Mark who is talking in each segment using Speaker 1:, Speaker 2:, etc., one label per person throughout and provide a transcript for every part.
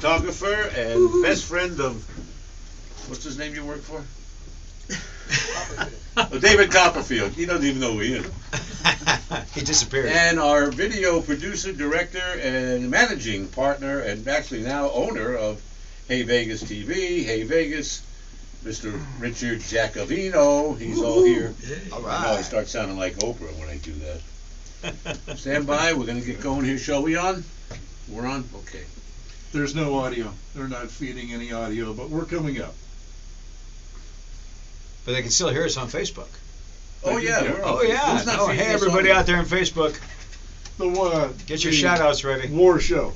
Speaker 1: Photographer and best friend of, what's his name you work for? Oh, David Copperfield. He doesn't even know who he is.
Speaker 2: He disappeared.
Speaker 1: And our video producer, director, and managing partner, and actually now owner of Hey Vegas TV, Hey Vegas, Mr. Richard Giacovino. He's all here.
Speaker 2: All
Speaker 1: I know I
Speaker 2: right.
Speaker 1: start sounding like Oprah when I do that. Stand by. We're going to get going here. Shall we on? We're on? Okay.
Speaker 3: There's no audio. They're not feeding any audio, but we're coming up.
Speaker 2: But they can still hear us on Facebook.
Speaker 1: Oh, yeah. We're on
Speaker 2: Oh,
Speaker 1: Facebook.
Speaker 2: yeah.
Speaker 1: Who's not
Speaker 2: Oh,
Speaker 1: feeding
Speaker 2: hey,
Speaker 1: us
Speaker 2: everybody
Speaker 1: audio?
Speaker 2: out there on Facebook.
Speaker 3: Get
Speaker 2: your shout-outs ready.
Speaker 3: War show.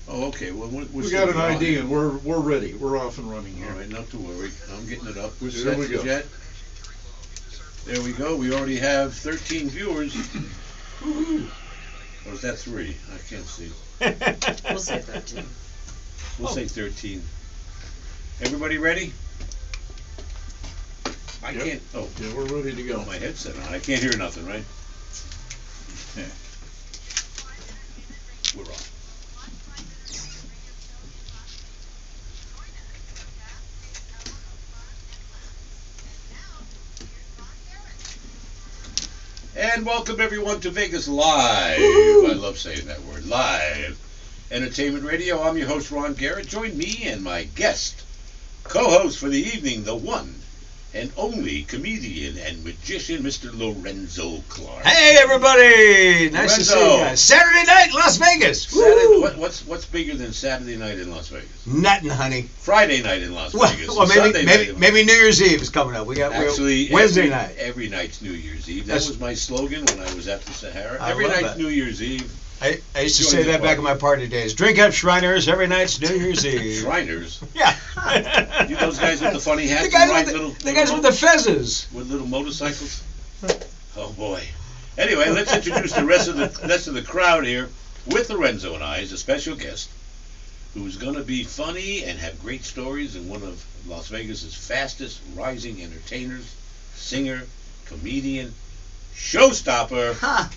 Speaker 1: Oh, okay. Well,
Speaker 3: We got an ID and we're ready. We're off and running here.
Speaker 1: All right, not to worry. I'm getting it up. We're
Speaker 3: There
Speaker 1: set
Speaker 3: we
Speaker 1: to
Speaker 3: go.
Speaker 1: jet. There we go. We already have 13 viewers. Or is that 3? I can't see.
Speaker 4: We'll say 13.
Speaker 1: We'll say 13. Everybody ready? I
Speaker 3: Yep.
Speaker 1: can't. Oh,
Speaker 3: Yeah, we're ready to go.
Speaker 1: got my headset on. I can't hear nothing, right?
Speaker 3: Yeah.
Speaker 1: We're on. And welcome everyone to Vegas Live. I love saying that word, live. Entertainment Radio. I'm your host, Ron Garrett. Join me and my guest, co-host for the evening, the one and only comedian and magician, Mr. Lorenzo Clark.
Speaker 2: Hey, everybody. Nice to see you
Speaker 1: Lorenzo.
Speaker 2: guys. Saturday night, Las Vegas.
Speaker 1: Saturday,
Speaker 2: Woo!
Speaker 1: what's bigger than Saturday night in Las Vegas?
Speaker 2: Nothing, honey.
Speaker 1: Friday night in Las Vegas.
Speaker 2: Well,
Speaker 1: Sunday
Speaker 2: maybe
Speaker 1: night.
Speaker 2: maybe New Year's Eve is coming up.
Speaker 1: Actually,
Speaker 2: Wednesday
Speaker 1: every,
Speaker 2: night.
Speaker 1: Every night's New Year's Eve. That
Speaker 2: That's-
Speaker 1: was my slogan when I was at the Sahara.
Speaker 2: I
Speaker 1: Every
Speaker 2: love
Speaker 1: night's
Speaker 2: that.
Speaker 1: New Year's Eve.
Speaker 2: I used to
Speaker 1: Join
Speaker 2: say
Speaker 1: the
Speaker 2: that back
Speaker 1: party.
Speaker 2: in my party days. Drink up, Shriners. Every night's New Year's Eve.
Speaker 1: Shriners.
Speaker 2: Yeah.
Speaker 1: You those guys with the funny hats
Speaker 2: The guys,
Speaker 1: and ride
Speaker 2: with,
Speaker 1: little,
Speaker 2: the guys with the fezzes.
Speaker 1: with little motorcycles. Oh boy. Anyway, let's introduce the rest of the crowd here with Lorenzo and I as a special guest who's going to be funny and have great stories, and one of Las Vegas's fastest rising entertainers, singer, comedian, showstopper.
Speaker 4: Ha!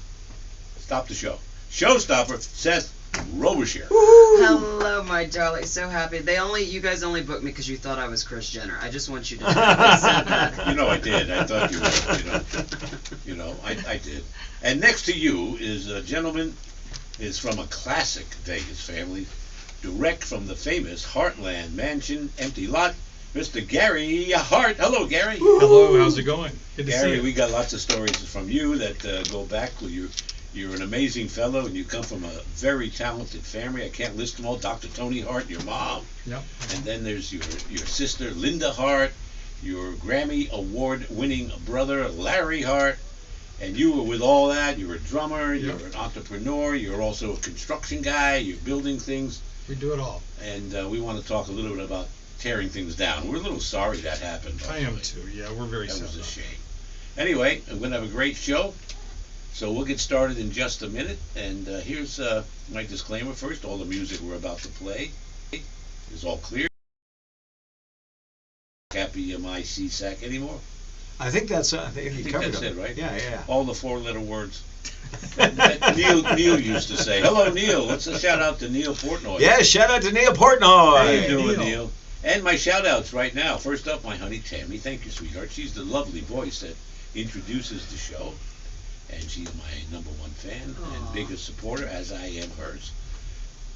Speaker 1: Stop the show. Showstopper, Seth Robichaux.
Speaker 4: Hello, my darling. So happy. You guys only booked me because you thought I was Kris Jenner. I just want you to know I said that.
Speaker 1: You know I did. I thought you would. You know, I did. And next to you is a gentleman, is from a classic Vegas family, direct from the famous Hartland Mansion, empty lot, Mr. Garry Hart. Hello, Gary.
Speaker 5: Hello, how's it going? Good to see
Speaker 1: Gary,
Speaker 5: you.
Speaker 1: we got lots of stories from you that go back. You're an amazing fellow, and you come from a very talented family. I can't list them all. Dr. Tony Hart, your mom.
Speaker 5: Yep.
Speaker 1: And then there's your sister, Linda Hart, your Grammy Award-winning brother, Larry Hart, and you were with all that. You're a drummer,
Speaker 5: Yep.
Speaker 1: you're an entrepreneur, you're also a construction guy, you're building things,
Speaker 5: We do it all.
Speaker 1: and we want to talk a little bit about tearing things down. We're a little sorry that happened. by
Speaker 5: I
Speaker 1: the
Speaker 5: am
Speaker 1: way.
Speaker 5: too. Yeah, we're very
Speaker 1: That
Speaker 5: sad.
Speaker 1: was a
Speaker 5: about it.
Speaker 1: shame. Anyway, we're going to have a great show. So we'll get started in just a minute. And here's my disclaimer first. All the music we're about to play is all clear. Can't be my CSAC anymore.
Speaker 2: I think that's. I think
Speaker 1: I
Speaker 2: you
Speaker 1: think
Speaker 2: covered
Speaker 1: that's
Speaker 2: them.
Speaker 1: it, right?
Speaker 2: Yeah.
Speaker 1: All the 4-letter words. that Neil used to say. Hello, Neil. Let's a shout out to Neil Portnoy.
Speaker 2: Yeah. Shout out to Neil
Speaker 1: How
Speaker 2: Portnoy.
Speaker 1: you doing,
Speaker 5: Neil.
Speaker 1: Neil? And my shout outs right now. First up, my honey Tammy. Thank you, sweetheart. She's the lovely voice that introduces the show. And she's my #1 fan and
Speaker 4: Aw.
Speaker 1: biggest supporter, as I am hers.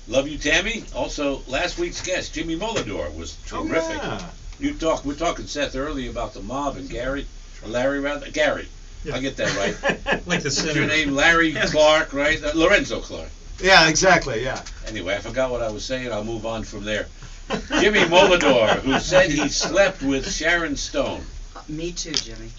Speaker 1: Love you, Tammy. Also, last week's guest, Jimmy Molador, was
Speaker 2: Oh,
Speaker 1: terrific.
Speaker 2: yeah.
Speaker 1: We're talking Seth earlier about the mob and Gary, or Larry rather. Gary,
Speaker 5: Yeah.
Speaker 1: I get that right.
Speaker 5: Like the
Speaker 1: What's
Speaker 5: center.
Speaker 1: your name? Larry Clark, right? Lorenzo Clark.
Speaker 2: Yeah. Exactly. Yeah.
Speaker 1: Anyway, I forgot what I was saying. I'll move on from there. Jimmy Molador, who said he slept with Sharon Stone.
Speaker 4: Me too, Jimmy.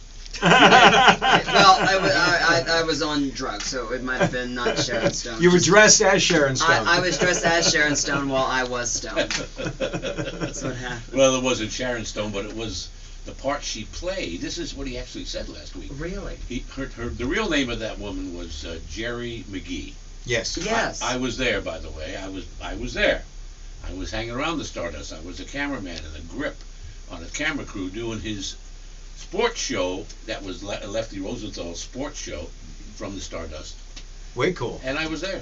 Speaker 4: Well, I was on drugs, so it might have been not Sharon Stone.
Speaker 2: You were
Speaker 4: Just-
Speaker 2: dressed as Sharon Stone.
Speaker 4: I was dressed as Sharon Stone while I was stoned. That's what happened.
Speaker 1: Well, it wasn't Sharon Stone, but it was the part she played. This is what he actually said last week.
Speaker 4: Really?
Speaker 1: The real name of that woman was Jerry McGee.
Speaker 2: Yes.
Speaker 4: Yes.
Speaker 1: I was there, by the way. I was there. I was hanging around the Stardust. I was a cameraman in the grip on a camera crew doing his sports show. That was Lefty Rosenthal's sports show from the Stardust.
Speaker 2: Way cool.
Speaker 1: And I was there.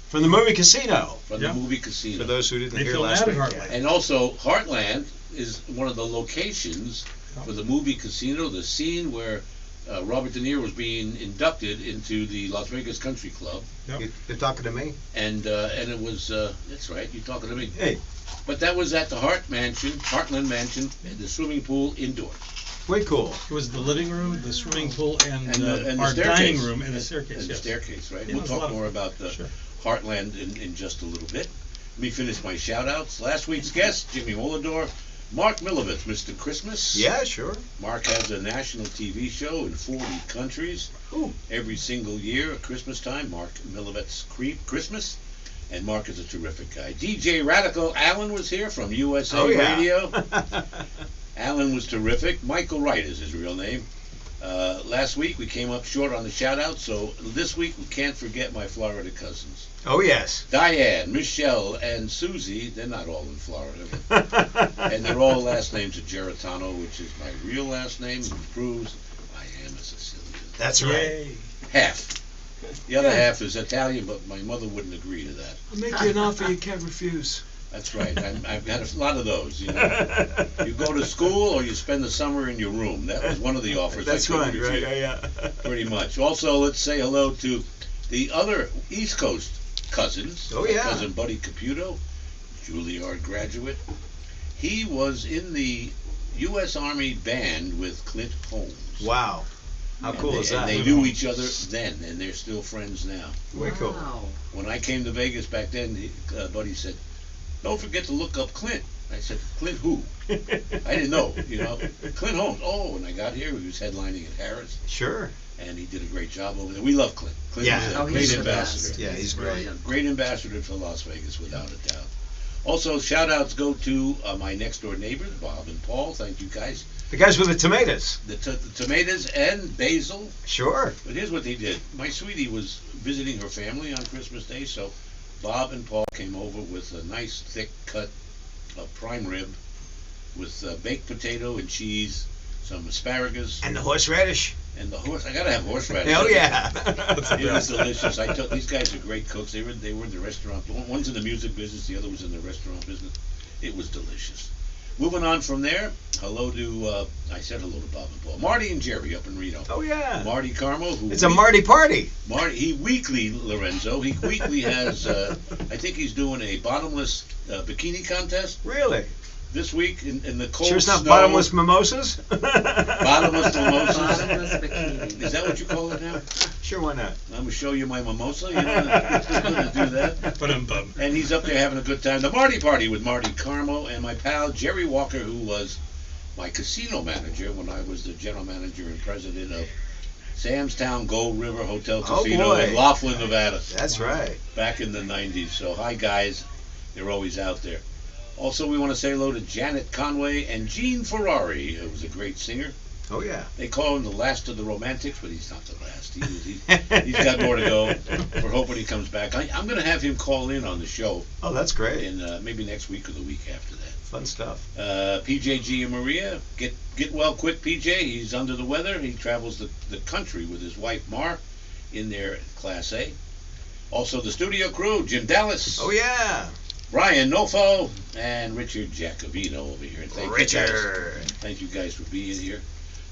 Speaker 2: From the movie Casino.
Speaker 1: from
Speaker 5: Yeah.
Speaker 1: the movie Casino.
Speaker 2: For those who didn't
Speaker 5: They
Speaker 2: hear
Speaker 5: filmed
Speaker 2: last
Speaker 5: that at
Speaker 2: week.
Speaker 5: Heartland.
Speaker 1: And also, Heartland is one of the locations for the movie Casino, the scene where Robert De Niro was being inducted into the Las Vegas Country Club.
Speaker 2: You're talking to me?
Speaker 1: And it was, that's right, you're talking to me.
Speaker 2: Hey,
Speaker 1: But that was at the Hartland Mansion, the swimming pool indoors.
Speaker 2: way cool.
Speaker 5: It was the living room, the swimming pool, and,
Speaker 1: And the
Speaker 5: our
Speaker 1: staircase.
Speaker 5: dining room and the staircase.
Speaker 1: And the
Speaker 5: yes.
Speaker 1: staircase, right?
Speaker 5: Yeah,
Speaker 1: We'll
Speaker 5: it was a lot
Speaker 1: talk
Speaker 5: of
Speaker 1: more
Speaker 5: fun.
Speaker 1: about the
Speaker 5: Sure.
Speaker 1: Heartland in just a little bit. Let me finish my shout-outs. Last week's guest, Jimmy Wolador. Mark Milovitz, Mr. Christmas.
Speaker 2: Yeah, sure.
Speaker 1: Mark has a national TV show in 40 countries.
Speaker 2: Ooh.
Speaker 1: Every single year at Christmas time, Mark Milovitz Christmas. And Mark is a terrific guy. DJ Radical Allen was here from USA
Speaker 2: Oh, yeah.
Speaker 1: Radio. Alan was terrific. Michael Wright is his real name. Last week we came up short on the shout-out, so this week we can't forget my Florida cousins.
Speaker 2: Oh, yes.
Speaker 1: Diane, Michelle, and Susie. They're not all in Florida. And they're all last names of Geritano, which is my real last name, which proves I am a Sicilian.
Speaker 2: That's right.
Speaker 5: Yay.
Speaker 1: Half. The other
Speaker 2: Yeah.
Speaker 1: half is Italian, but my mother wouldn't agree to that.
Speaker 2: I'll make you an offer you can't refuse.
Speaker 1: That's right. I've had a lot of those. You know, you go to school or you spend the summer in your room. That was one of the offers.
Speaker 2: That's
Speaker 1: I couldn't
Speaker 2: right,
Speaker 1: refuse.
Speaker 2: yeah.
Speaker 1: Pretty much. Also, let's say hello to the other East Coast cousins.
Speaker 2: Oh,
Speaker 1: My
Speaker 2: yeah.
Speaker 1: cousin Buddy Caputo, Juilliard graduate. He was in the U.S. Army band with Clint Holmes.
Speaker 2: Wow. How
Speaker 1: And
Speaker 2: cool
Speaker 1: they,
Speaker 2: is that?
Speaker 1: And they knew each other then, and they're still friends now.
Speaker 2: Way cool.
Speaker 4: Wow.
Speaker 1: When I came to Vegas back then, Buddy said, "Don't forget to look up Clint." I said, "Clint who?" I didn't know, you know. Clint Holmes. Oh, when I got here, he was headlining at Harris,
Speaker 2: Sure.
Speaker 1: and he did a great job over there. We love Clint. Clint
Speaker 2: Yeah.
Speaker 1: was a
Speaker 4: Oh,
Speaker 1: great
Speaker 4: he's the
Speaker 1: ambassador.
Speaker 4: best.
Speaker 2: Yeah, he's great.
Speaker 4: Brilliant.
Speaker 1: Great ambassador for Las Vegas, without a doubt. Also, shout-outs go to my next-door neighbors, Bob and Paul. Thank you, guys.
Speaker 2: The guys with the tomatoes.
Speaker 1: The tomatoes and basil.
Speaker 2: Sure.
Speaker 1: But here's what they did. My sweetie was visiting her family on Christmas Day, so Bob and Paul came over with a nice thick cut of prime rib with baked potato and cheese, some asparagus,
Speaker 2: And the horseradish.
Speaker 1: and the horse. I gotta have horseradish.
Speaker 2: Oh, yeah.
Speaker 1: It was delicious. These guys are great cooks. They were in the restaurant. One's in the music business, the other was in the restaurant business. It was delicious. Moving on from there, hello to I said hello to Bob and Paul. Marty and Jerry up in Reno.
Speaker 2: Oh, yeah.
Speaker 1: Marty Carmo, who
Speaker 2: It's a Marty party.
Speaker 1: Marty, he weekly, Lorenzo, he weekly has, I think he's doing a bottomless bikini contest
Speaker 2: Really?
Speaker 1: this week in the cold
Speaker 2: Sure it's not
Speaker 1: snow.
Speaker 2: bottomless mimosas?
Speaker 1: Bottomless mimosas.
Speaker 4: Bottomless bikini.
Speaker 1: Is that what you call it now?
Speaker 2: Sure, why not?
Speaker 1: I'm going to show you my mimosa. You know, I'm going to do that.
Speaker 5: Ba-dum-bum.
Speaker 1: And he's up there having a good time. The Marty Party with Marty Carmo and my pal Jerry Walker, who was my casino manager when I was the general manager and president of Sam's Town Gold River Hotel
Speaker 2: Oh,
Speaker 1: Casino
Speaker 2: boy.
Speaker 1: in Laughlin, Nevada.
Speaker 2: That's right.
Speaker 1: Back in the 90s. So, hi, guys. They're always out there. Also, we want to say hello to Janet Conway and Gene Ferrari, who was a great singer.
Speaker 2: Oh, yeah.
Speaker 1: They call him the last of the romantics, but he's not the last. He's got more to go. We're hoping he comes back. I'm going to have him call in on the show
Speaker 2: Oh, that's great.
Speaker 1: in maybe next week or the week after that.
Speaker 2: Fun stuff.
Speaker 1: PJG and Maria, get well quick, PJ. He's under the weather. He travels the country with his wife, Mar, in their Class A. Also, the studio crew, Jim Dallas.
Speaker 2: Oh, yeah.
Speaker 1: Brian Nofo and Richard Jacobino over here. Thank you guys.
Speaker 2: Richard.
Speaker 1: Thank you guys for being here.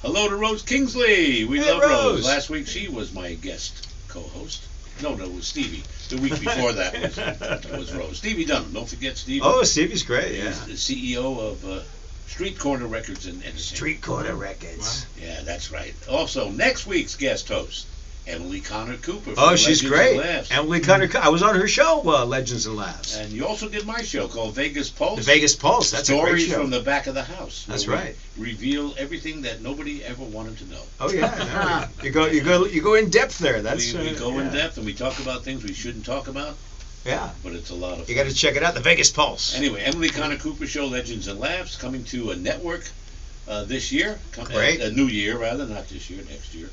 Speaker 1: Hello to Rose Kingsley. We
Speaker 2: Hey,
Speaker 1: love Rose.
Speaker 2: Rose.
Speaker 1: Last week she was my guest co-host. No, it was Stevie. The week before that was Rose. Stevie Dunham. Don't forget Stevie.
Speaker 2: Oh, Stevie's great, yeah.
Speaker 1: He's the CEO of Street Corner Records and Entertainment.
Speaker 2: Street Corner Records.
Speaker 1: Yeah, that's right. Also, next week's guest host, Emily Connor Cooper. From
Speaker 2: Oh, she's
Speaker 1: Legends
Speaker 2: great.
Speaker 1: and Laughs.
Speaker 2: Emily Connor. I was on her show, Legends and Laughs.
Speaker 1: And you also did my show called Vegas Pulse.
Speaker 2: The Vegas Pulse. That's a great
Speaker 1: Stories
Speaker 2: show.
Speaker 1: from the back of the house.
Speaker 2: That's
Speaker 1: where we
Speaker 2: right.
Speaker 1: Reveal everything that nobody ever wanted to know.
Speaker 2: Oh yeah, no, you go in depth there. That's
Speaker 1: we go in
Speaker 2: yeah.
Speaker 1: depth and we talk about things we shouldn't talk about,
Speaker 2: Yeah,
Speaker 1: but it's a lot of
Speaker 2: you
Speaker 1: fun.
Speaker 2: got to check it out. The Vegas Pulse.
Speaker 1: Anyway, Emily Connor Cooper Show, Legends and Laughs, coming to a network this year.
Speaker 2: Great.
Speaker 1: A new year, rather, not this year, next year,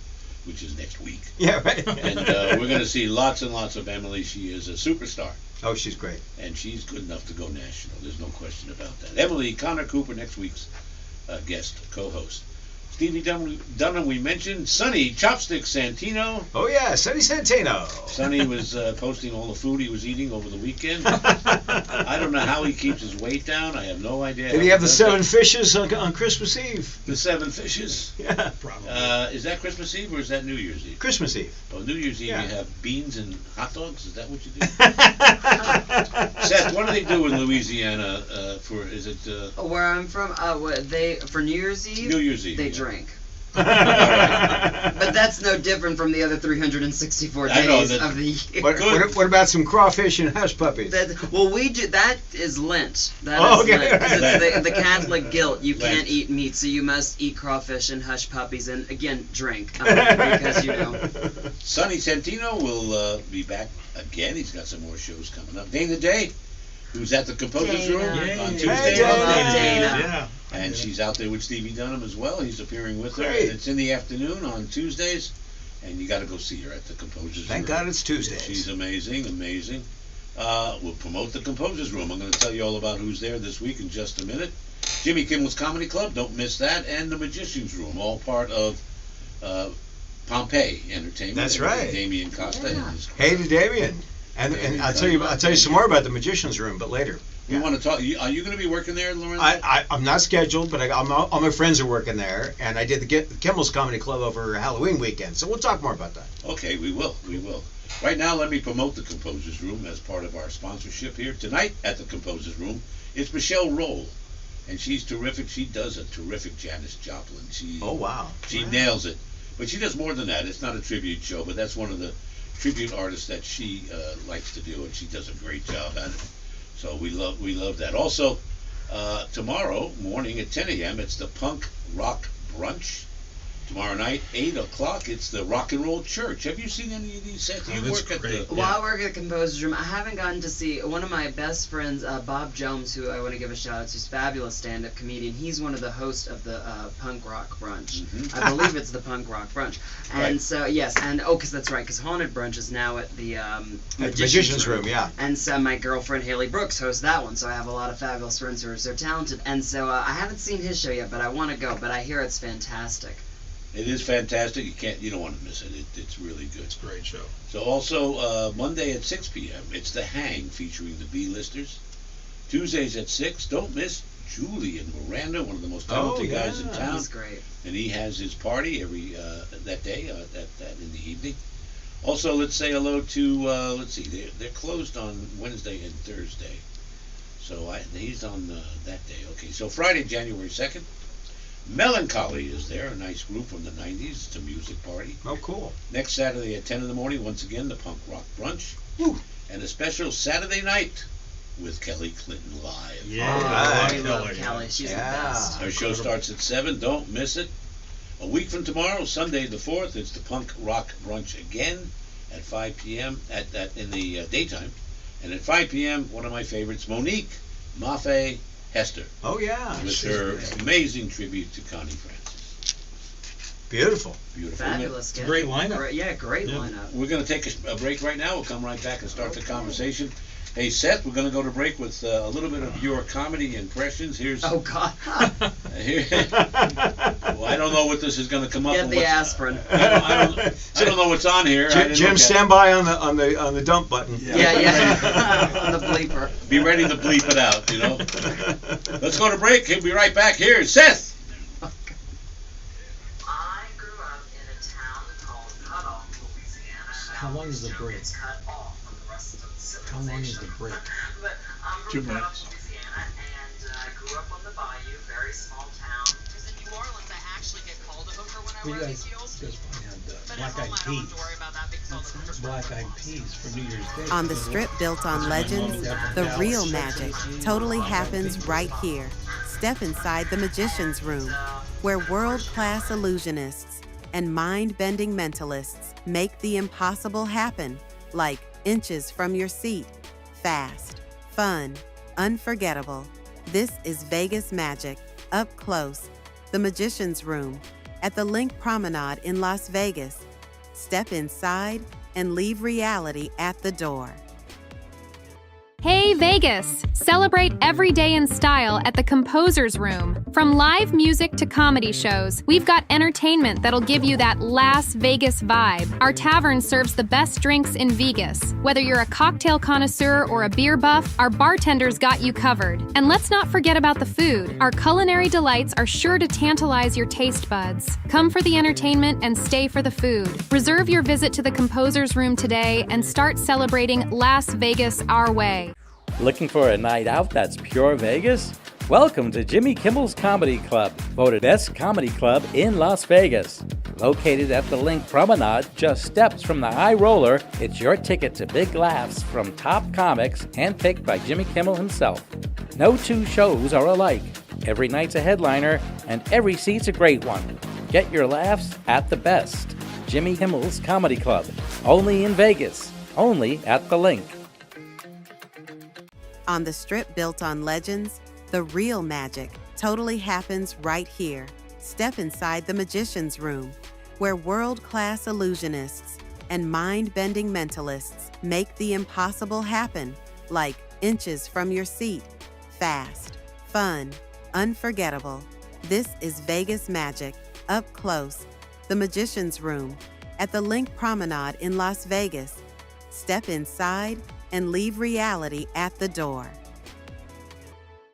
Speaker 1: which is next week.
Speaker 2: Yeah, right.
Speaker 1: And we're going to see lots and lots of Emily. She is a superstar,
Speaker 2: Oh, she's great.
Speaker 1: and she's good enough to go national. There's no question about that. Emily Connor Cooper, next week's guest co-host. Stevie Dunham, we mentioned. Sonny Chopstick Santino.
Speaker 2: Oh, yeah, Sonny Santino.
Speaker 1: Sonny was posting all the food he was eating over the weekend. I don't know how he keeps his weight down. I have no idea.
Speaker 2: Did he have the 7 fishes on Christmas Eve?
Speaker 1: The 7 fishes?
Speaker 2: Yeah.
Speaker 5: Probably.
Speaker 1: Is that Christmas Eve or is that New Year's Eve?
Speaker 2: Christmas Eve.
Speaker 1: Oh, New Year's Eve
Speaker 2: Yeah.
Speaker 1: you have beans and hot dogs? Is that what you do? Seth, what do they do in Louisiana is it
Speaker 4: Where I'm from, for New Year's Eve,
Speaker 1: New Year's Eve?
Speaker 4: they
Speaker 1: yeah.
Speaker 4: drink. But that's no different from the other 364
Speaker 1: I know
Speaker 4: days
Speaker 1: that-
Speaker 4: of the year.
Speaker 2: What about some crawfish and hush puppies?
Speaker 4: We do. That is Lent. That is
Speaker 2: Oh, okay.
Speaker 4: Lent. 'Cause
Speaker 1: Lent.
Speaker 4: it's the Catholic guilt. You
Speaker 1: Lent.
Speaker 4: can't eat meat, so you must eat crawfish and hush puppies, and again drink because you know.
Speaker 1: Sonny Santino will be back again. He's got some more shows coming up. Dana Day, who's at the Composers
Speaker 4: Dana.
Speaker 1: Room
Speaker 5: Yay.
Speaker 1: on
Speaker 5: Hey,
Speaker 1: Tuesday.
Speaker 4: Dana.
Speaker 5: Yeah.
Speaker 1: And she's out there with Stevie Dunham as well. He's appearing with her.
Speaker 2: Great.
Speaker 1: And it's in the afternoon on Tuesdays. And you got to go see her at the Composers
Speaker 2: Thank
Speaker 1: Room.
Speaker 2: God it's Tuesdays.
Speaker 1: She's amazing, amazing. We'll promote the Composers Room. I'm going to tell you all about who's there this week in just a minute. Jimmy Kimmel's Comedy Club, don't miss that. And the Magician's Room, all part of Pompeii Entertainment.
Speaker 2: That's right.
Speaker 1: Damian Costa
Speaker 4: Yeah.
Speaker 1: and his
Speaker 2: Hey to Damien. And I'll tell you some more about the Magician's Room, but later.
Speaker 1: We want to talk. Are you going to be working there, Lorenzo?
Speaker 2: I'm not scheduled, but all my friends are working there, and I did the Kimmel's Comedy Club over Halloween weekend, so we'll talk more about that.
Speaker 1: Okay, we will. Right now, let me promote the Composers Room as part of our sponsorship here. Tonight at the Composers Room, it's Michelle Roll, and she's terrific. She does a terrific Janis Joplin.
Speaker 2: Oh, wow.
Speaker 1: She nails it. But she does more than that. It's not a tribute show, but that's one of the tribute artists that she likes to do, and she does a great job at it. So we love that. Also, tomorrow morning at 10 a.m., it's the Punk Rock Brunch. Tomorrow night, 8 o'clock, it's the Rock and Roll Church. Have you seen any of these sets?
Speaker 5: Oh,
Speaker 1: You
Speaker 5: that's
Speaker 1: work at
Speaker 5: great.
Speaker 1: the...
Speaker 4: While I work at the Composers Room, I haven't gotten to see one of my best friends, Bob Jones, who I want to give a shout out to. He's a fabulous stand-up comedian. He's one of the hosts of the Punk Rock Brunch.
Speaker 1: Mhm.
Speaker 4: I believe it's the Punk Rock Brunch. And
Speaker 1: Right.
Speaker 4: so, yes, and because that's right, because Haunted Brunch is now at the
Speaker 2: Magician's Room, yeah.
Speaker 4: And so my girlfriend Haley Brooks hosts that one, so I have a lot of fabulous friends who are so talented. And so I haven't seen his show yet, but I want to go. But I hear it's fantastic.
Speaker 1: It is fantastic. You don't want to miss it. It's really good.
Speaker 5: It's a great show.
Speaker 1: So also Monday at 6 p.m. it's the Hang featuring the B-listers. Tuesdays at 6. Don't miss Julian Miranda, one of the most talented guys in town.
Speaker 4: He's great.
Speaker 1: And he has his party every that day in the evening. Also, let's say hello to let's see, they're closed on Wednesday and Thursday. So he's on that day. Okay, so Friday, January 2nd. Melancholy is there, a nice group from the 90s. It's a music party.
Speaker 2: Oh, cool.
Speaker 1: Next Saturday at 10 in the morning, once again, the Punk Rock Brunch.
Speaker 2: Woo.
Speaker 1: And a special Saturday night with Kelly Clinton live.
Speaker 5: Yeah.
Speaker 2: Alright.
Speaker 4: We love Kelly. She's the
Speaker 2: Yeah.
Speaker 4: best.
Speaker 1: Her show starts at 7. Don't miss it. A week from tomorrow, Sunday the 4th, it's the Punk Rock Brunch again at 5 p.m. in the daytime. And at 5 p.m., one of my favorites, Monique Maffei Hester,
Speaker 2: Oh, yeah.
Speaker 1: with
Speaker 2: She's
Speaker 1: her
Speaker 2: great.
Speaker 1: amazing tribute to Connie Francis.
Speaker 2: Beautiful.
Speaker 1: Beautiful.
Speaker 4: Fabulous.
Speaker 5: It's a great lineup.
Speaker 4: Great
Speaker 5: Yeah.
Speaker 4: lineup.
Speaker 1: We're going to take a break right now. We'll come right back and start the conversation. Hey, Seth, we're going to go to break with a little bit of your comedy impressions. Here's
Speaker 4: Oh God.
Speaker 1: here. Well, I don't know what this is going to come up
Speaker 4: Get
Speaker 1: with.
Speaker 4: the aspirin.
Speaker 1: I don't know what's on here. I didn't
Speaker 2: Jim,
Speaker 1: look at
Speaker 2: stand by on the dump button.
Speaker 4: Yeah. On the bleeper.
Speaker 1: it. Be ready to bleep it out, you know. Let's go to break. He'll be right back. Here's Seth.
Speaker 6: I grew up in a town called Cut Off, Louisiana.
Speaker 5: How long is the break?
Speaker 6: It's cut off from the rest of
Speaker 5: How long is the
Speaker 6: civilization.
Speaker 5: break?
Speaker 6: But I'm
Speaker 3: 2
Speaker 6: from Cut
Speaker 3: minutes.
Speaker 6: Off, Louisiana, and I grew up on the bayou, very small town. Because in New Orleans, I actually get called a hooker when I
Speaker 5: Well, you
Speaker 6: wear
Speaker 5: guys
Speaker 6: these heels.
Speaker 5: probably had
Speaker 6: But
Speaker 5: black
Speaker 6: at
Speaker 5: eyed
Speaker 6: home, I don't have
Speaker 5: peas.
Speaker 6: to worry about that because all the hookers wear
Speaker 5: Black eyed
Speaker 6: clothes.
Speaker 5: peas for New Year's Day.
Speaker 7: On the strip built on legends, the real magic totally happens right here. Step inside the Magician's Room, where world-class illusionists and mind-bending mentalists make the impossible happen, like inches from your seat. Fast, fun, unforgettable. This is Vegas magic, up close. The Magician's Room, at the Link Promenade in Las Vegas. Step inside and leave reality at the door.
Speaker 8: Hey Vegas! Celebrate every day in style at the Composer's Room. From live music to comedy shows, we've got entertainment that'll give you that Las Vegas vibe. Our tavern serves the best drinks in Vegas. Whether you're a cocktail connoisseur or a beer buff, our bartenders got you covered. And let's not forget about the food. Our culinary delights are sure to tantalize your taste buds. Come for the entertainment and stay for the food. Reserve your visit to the Composer's Room today and start celebrating Las Vegas our way.
Speaker 9: Looking for a night out that's pure Vegas? Welcome to Jimmy Kimmel's Comedy Club, voted best comedy club in Las Vegas. Located at the Link Promenade, just steps from the High Roller, it's your ticket to big laughs from top comics handpicked by Jimmy Kimmel himself. No two shows are alike. Every night's a headliner, and every seat's a great one. Get your laughs at the best. Jimmy Kimmel's Comedy Club, only in Vegas, only at the Link.
Speaker 7: On the strip built on legends, the real magic totally happens right here. Step inside the Magician's Room, where world-class illusionists and mind-bending mentalists make the impossible happen, like inches from your seat. Fast, fun, unforgettable. This is Vegas magic, up close. The Magician's Room, at the Link Promenade in Las Vegas. Step inside and leave reality at the door.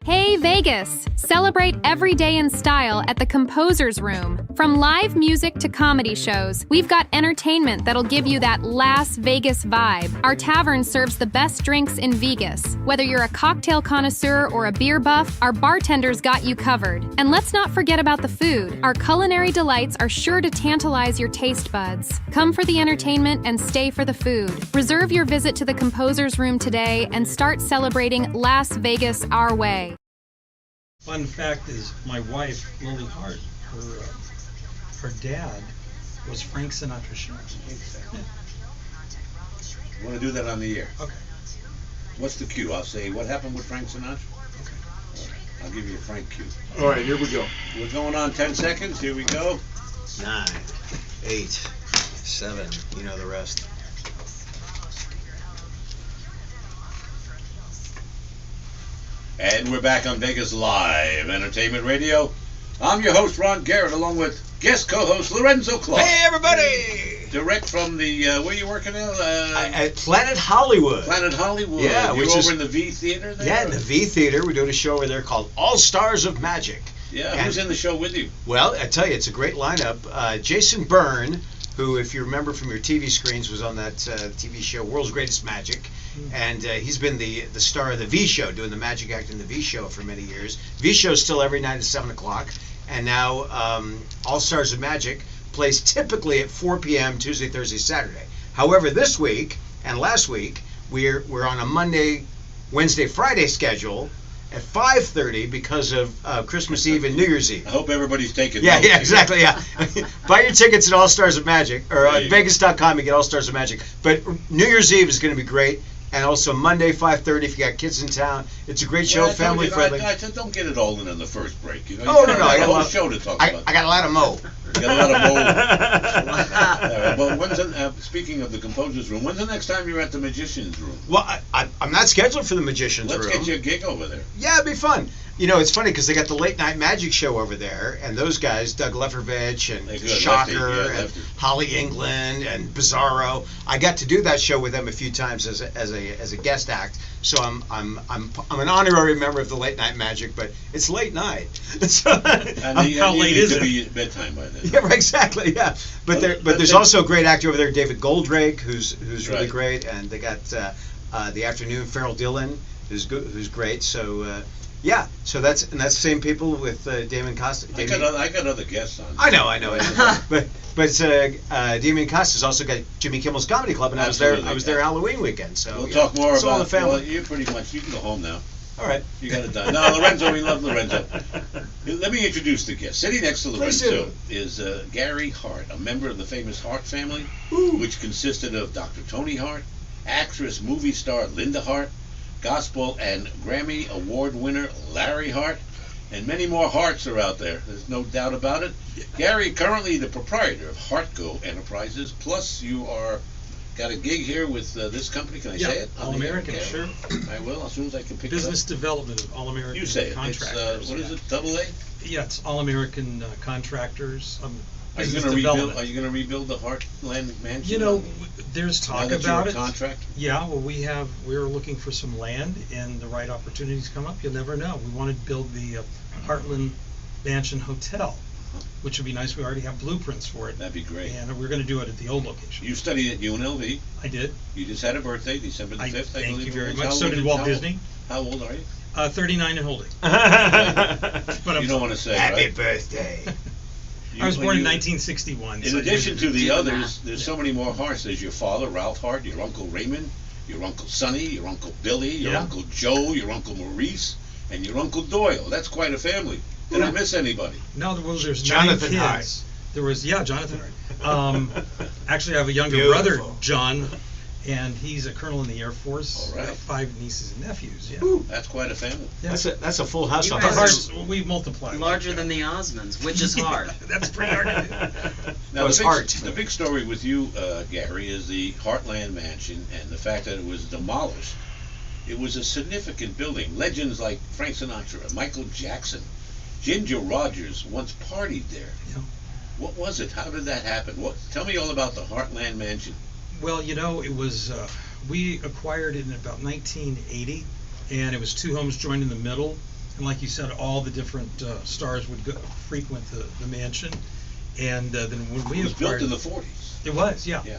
Speaker 8: Hey Vegas! Celebrate every day in style at the Composer's Room. From live music to comedy shows, we've got entertainment that'll give you that Las Vegas vibe. Our tavern serves the best drinks in Vegas. Whether you're a cocktail connoisseur or a beer buff, our bartenders got you covered. And let's not forget about the food. Our culinary delights are sure to tantalize your taste buds. Come for the entertainment and stay for the food. Reserve your visit to the Composer's Room today and start celebrating Las Vegas our way.
Speaker 5: Fun fact is, my wife, Lily Hart, her dad was Frank Sinatra's
Speaker 1: You want to do that on the air?
Speaker 5: Okay.
Speaker 1: What's the cue? I'll say, what happened with Frank Sinatra?
Speaker 5: Okay.
Speaker 1: I'll give you a Frank cue.
Speaker 3: All right, here we go.
Speaker 1: We're going on 10 seconds. Here we go.
Speaker 2: 9, 8, 7, you know the rest.
Speaker 1: And we're back on Vegas Live Entertainment Radio. I'm your host, Ron Garrett, along with guest co-host Lorenzo Clark.
Speaker 2: Hey, everybody!
Speaker 1: Direct from the, where you working now?
Speaker 2: At Planet Hollywood.
Speaker 1: Planet Hollywood.
Speaker 2: Yeah,
Speaker 1: You're
Speaker 2: which
Speaker 1: over
Speaker 2: is-
Speaker 1: in the V Theater there?
Speaker 2: Yeah, in the V Theater. We're doing a show over there called All Stars of Magic.
Speaker 1: Yeah,
Speaker 2: And-
Speaker 1: who's in the show with you?
Speaker 2: Well, I tell you, it's a great lineup. Jason Byrne, who, if you remember from your TV screens, was on that TV show World's Greatest Magic. And he's been the star of the V Show, doing the magic act in the V Show for many years. V Show's still every night at 7 o'clock. And now All Stars of Magic plays typically at 4 p.m. Tuesday, Thursday, Saturday. However, this week and last week, we're on a Monday, Wednesday, Friday schedule at 5:30 because of Christmas Eve and New Year's Eve.
Speaker 1: I hope everybody's taking
Speaker 2: Yeah,
Speaker 1: notes.
Speaker 2: yeah, exactly, yeah. Buy your tickets at All Stars of Magic, or
Speaker 1: There
Speaker 2: at
Speaker 1: you go.
Speaker 2: Vegas.com, you get All Stars of Magic. But New Year's Eve is going to be great, and also Monday, 5:30, if you got kids in town. It's a great show,
Speaker 1: Well, I told
Speaker 2: family
Speaker 1: you,
Speaker 2: friendly.
Speaker 1: I said, don't get it all in the first break. You know,
Speaker 2: Oh,
Speaker 1: you
Speaker 2: no,
Speaker 1: got
Speaker 2: I
Speaker 1: a
Speaker 2: got a
Speaker 1: whole
Speaker 2: lot-
Speaker 1: show to talk
Speaker 2: I
Speaker 1: about.
Speaker 2: got a lot of mo.
Speaker 1: You got a lot of mold. Well, speaking of the Composer's Room, when's the next time you're at the Magician's Room?
Speaker 2: Well, I'm not scheduled for the Magician's
Speaker 1: Let's
Speaker 2: Room.
Speaker 1: get you a gig over there.
Speaker 2: Yeah, it'd be fun. You know, it's funny because they got the late night magic show over there, and those guys, Doug Lefervich and
Speaker 1: They're good,
Speaker 2: Shocker
Speaker 1: Lefty, yeah,
Speaker 2: and
Speaker 1: Lefty.
Speaker 2: Holly England and Bizarro. I got to do that show with them a few times as a guest act. So I'm an honorary member of the late night magic, but it's late night. So
Speaker 1: And
Speaker 5: How
Speaker 1: you
Speaker 5: late
Speaker 1: need
Speaker 5: is
Speaker 1: to
Speaker 5: it?
Speaker 1: be at bedtime by then.
Speaker 2: yeah, right, exactly, yeah. But there's also a great actor over there, David Goldrake, who's really
Speaker 1: Right.
Speaker 2: great, and they got the afternoon Farrell Dillon, who's great. So yeah, so that's the same people with Damon Costa.
Speaker 1: I got other guests on.
Speaker 2: I know. but Damien Costa's also got Jimmy Kimmel's Comedy Club, and I was
Speaker 1: Absolutely,
Speaker 2: there Halloween weekend. So
Speaker 1: We'll
Speaker 2: yeah,
Speaker 1: talk more
Speaker 2: it's all
Speaker 1: about
Speaker 2: the family.
Speaker 1: Well, you pretty much, you can go home now.
Speaker 2: All right.
Speaker 1: You got it done. No, Lorenzo, we love Lorenzo. Let me introduce the guest. Sitting next to
Speaker 2: Please
Speaker 1: Lorenzo is Gary Hart, a member of the famous Hart family, which consisted of Dr. Tony Hart, actress, movie star Linda Hart, gospel and Grammy Award winner Larry Hart, and many more Harts are out there. There's no doubt about it. Gary, currently the proprietor of HeartGo Enterprises, plus you are got a gig here with this company. Can I
Speaker 5: Yeah,
Speaker 1: say it?
Speaker 5: All American,
Speaker 1: Okay.
Speaker 5: sure.
Speaker 1: I will, as soon as I can pick
Speaker 5: Business
Speaker 1: it up.
Speaker 5: development of All American
Speaker 1: You say it. It's,
Speaker 5: Contractors.
Speaker 1: what is it, double A?
Speaker 5: Yeah, it's All American Contractors.
Speaker 1: Are you
Speaker 5: Business
Speaker 1: gonna rebuild,
Speaker 5: development.
Speaker 1: are you gonna rebuild the Heartland Mansion?
Speaker 5: You know, there's
Speaker 1: now
Speaker 5: talk
Speaker 1: that
Speaker 5: about
Speaker 1: you're
Speaker 5: it.
Speaker 1: a contractor?
Speaker 5: Yeah, well, we're looking for some land, and the right opportunities come up. You'll never know. We want to build the Hartland Mansion Hotel, which would be nice. We already have blueprints for it.
Speaker 1: That'd be great.
Speaker 5: And we're going to do it at the old location.
Speaker 1: You studied at UNLV.
Speaker 5: I did.
Speaker 1: You just had a birthday, December the 5th, I
Speaker 5: Thank
Speaker 1: believe
Speaker 5: you
Speaker 1: it
Speaker 5: very
Speaker 1: was.
Speaker 5: much.
Speaker 1: How
Speaker 5: So
Speaker 1: old
Speaker 5: did
Speaker 1: is-
Speaker 5: Walt
Speaker 1: how-
Speaker 5: Disney.
Speaker 1: How old are you?
Speaker 5: 39 and holding. But
Speaker 1: You don't want to say,
Speaker 2: Happy
Speaker 1: right?
Speaker 2: birthday.
Speaker 5: I was
Speaker 1: You-
Speaker 5: born in
Speaker 1: you-
Speaker 5: 1961.
Speaker 1: In
Speaker 5: so
Speaker 1: addition to the
Speaker 4: do the
Speaker 1: others,
Speaker 4: math.
Speaker 1: there's so many more Harts. There's your father, Ralph Hart, your uncle Raymond, your uncle Sonny, your uncle Billy, your
Speaker 5: Yeah.
Speaker 1: uncle Joe, your uncle Maurice, and your uncle Doyle. That's quite a family. Did I miss anybody?
Speaker 5: No, there's
Speaker 2: Jonathan
Speaker 5: 9
Speaker 2: Hart.
Speaker 5: kids. There was, Jonathan Hart. Actually, I have a younger brother,
Speaker 2: Beautiful.
Speaker 5: John, and he's a colonel in the Air Force.
Speaker 1: All right.
Speaker 5: Got 5 nieces and nephews. Yeah.
Speaker 1: That's quite a family.
Speaker 5: Yeah.
Speaker 2: That's a full house
Speaker 4: You
Speaker 2: on
Speaker 5: The
Speaker 4: guys
Speaker 2: Hart's.
Speaker 5: Harts, we multiply.
Speaker 4: Larger than the Osmonds, which is hard.
Speaker 5: That's pretty hard to do.
Speaker 1: Now,
Speaker 2: it's
Speaker 1: the
Speaker 2: Hart.
Speaker 1: the big story with you, Gary, is the Heartland Mansion and the fact that it was demolished. It was a significant building. Legends like Frank Sinatra, Michael Jackson, Ginger Rogers once partied there.
Speaker 5: Yeah.
Speaker 1: What was it? How did that happen? Tell me all about the Heartland Mansion.
Speaker 5: Well, it was, we acquired it in about 1980, and it was 2 homes joined in the middle. And like you said, all the different stars would frequent the mansion. And then when we
Speaker 1: It was built
Speaker 5: acquired
Speaker 1: in the 40s.
Speaker 5: It was, yeah.
Speaker 1: Yeah.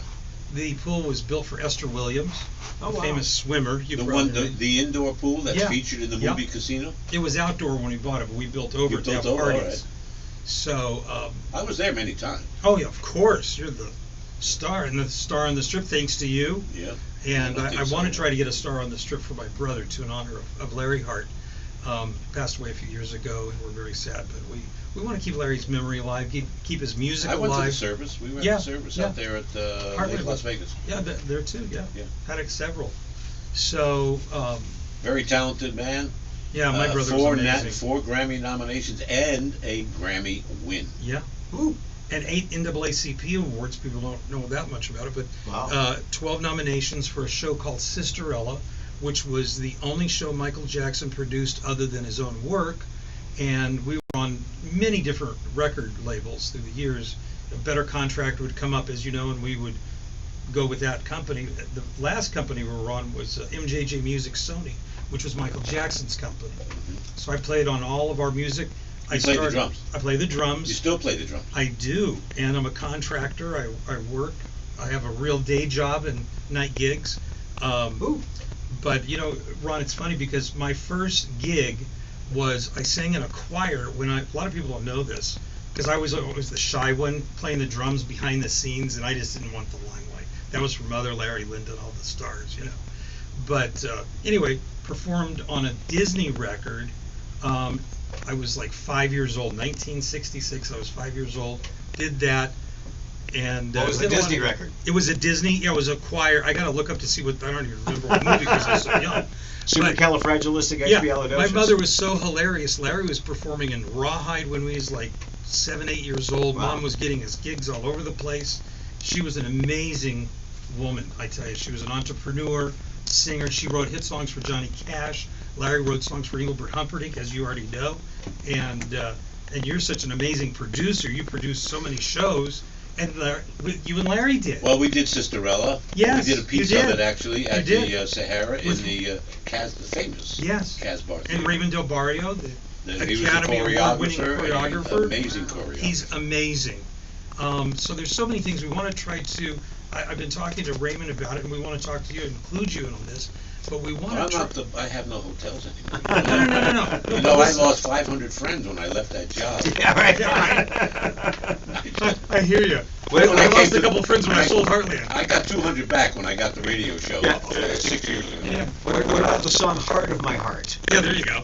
Speaker 5: The pool was built for Esther Williams,
Speaker 2: Oh,
Speaker 5: a
Speaker 2: wow.
Speaker 5: famous swimmer. You
Speaker 1: The
Speaker 5: probably
Speaker 1: one,
Speaker 5: know.
Speaker 1: the indoor pool that's
Speaker 5: Yeah.
Speaker 1: featured in the
Speaker 5: Yeah.
Speaker 1: movie Casino.
Speaker 5: It was outdoor when we bought it, but we built over
Speaker 1: You
Speaker 5: it to have
Speaker 1: built over, all
Speaker 5: parties.
Speaker 1: right.
Speaker 5: So,
Speaker 1: I was there many times.
Speaker 5: oh yeah, of course, you're the star, and the star on the strip, thanks to you.
Speaker 1: Yeah.
Speaker 5: And
Speaker 1: I
Speaker 5: I
Speaker 1: think
Speaker 5: want
Speaker 1: so.
Speaker 5: to try to get a star on the strip for my brother, to in honor of Larry Hart. Passed away a few years ago, and we're very sad, but we want to keep Larry's memory alive, keep his music
Speaker 1: I went to the
Speaker 5: alive.
Speaker 1: service. We went
Speaker 5: Yeah,
Speaker 1: to the service
Speaker 5: yeah.
Speaker 1: out there at
Speaker 5: Hartland.
Speaker 1: Lake Las Vegas.
Speaker 5: Yeah, there too, yeah.
Speaker 1: Yeah.
Speaker 5: Had several. So,
Speaker 1: Very talented man.
Speaker 5: yeah, my brother
Speaker 1: four
Speaker 5: was amazing.
Speaker 1: 4 Grammy nominations and a Grammy win.
Speaker 5: Yeah.
Speaker 2: Ooh.
Speaker 5: And 8 NAACP awards. People don't know that much about it, but
Speaker 2: Wow.
Speaker 5: 12 nominations for a show called Sisterella, which was the only show Michael Jackson produced other than his own work. And we were on many different record labels through the years. A better contract would come up, as you know, and we would go with that company. The last company we were on was MJJ Music Sony, which was Michael Jackson's company. So I played on all of our music.
Speaker 1: You played the drums.
Speaker 5: I play the drums.
Speaker 1: You still play the drums.
Speaker 5: I do, and I'm a contractor. I work. I have a real day job and night gigs.
Speaker 2: Ooh.
Speaker 5: But Ron, it's funny because my first gig was I sang in a choir when a lot of people don't know this because I was always the shy one playing the drums behind the scenes, and I just didn't want the limelight. That was for Mother, Larry, Linda, and all the stars, But anyway, performed on a Disney record. I was like 5 years old, 1966. I was 5 years old. Did that, and
Speaker 2: What was the
Speaker 5: did a lot
Speaker 2: Disney
Speaker 5: of-
Speaker 2: record?
Speaker 5: It was a Disney. Yeah, it was a choir. I gotta look up to see what. I don't even remember what movie because I was so young. But-
Speaker 2: Supercalifragilisticexpialidocious.
Speaker 5: my mother was so hilarious. Larry was performing in Rawhide when we was like 7, 8 years old.
Speaker 2: Wow.
Speaker 5: Mom was getting us gigs all over the place. She was an amazing woman, I tell you. She was an entrepreneur, singer. She wrote hit songs for Johnny Cash. Larry wrote songs for Engelbert Humperdinck, as you already know. And you're such an amazing producer. You produced so many shows. And you and Larry did.
Speaker 1: Well, we did Sisterella.
Speaker 5: Yes,
Speaker 1: We did a piece
Speaker 5: you
Speaker 1: of
Speaker 5: did.
Speaker 1: it actually
Speaker 5: You
Speaker 1: at
Speaker 5: did.
Speaker 1: the Sahara in
Speaker 5: With-
Speaker 1: the famous
Speaker 5: Yes.
Speaker 1: Casbah
Speaker 5: And
Speaker 1: Theater.
Speaker 5: Raymond Del Barrio, the
Speaker 1: He was the
Speaker 5: Academy Award-winning
Speaker 1: choreographer,
Speaker 5: choreographer.
Speaker 1: amazing choreographer.
Speaker 5: He's amazing. So there's so many things we want to try to. I've been talking to Raymond about it, and we want to talk to you, include you in on this. But we want
Speaker 1: I'm
Speaker 5: to.
Speaker 1: not I have no hotels anymore.
Speaker 5: No.
Speaker 1: You know, I lost 500 friends when I left that job.
Speaker 2: Yeah, right.
Speaker 5: I hear you.
Speaker 2: When
Speaker 5: I
Speaker 2: I
Speaker 5: lost
Speaker 1: came
Speaker 5: a couple
Speaker 1: to-
Speaker 5: friends when I
Speaker 1: I-
Speaker 5: sold Heartland.
Speaker 1: I got 200 back when I got the radio show
Speaker 2: Yeah.
Speaker 1: 6 years ago.
Speaker 5: Yeah.
Speaker 2: What about the song "Heart of My Heart"?
Speaker 5: Yeah, there you go.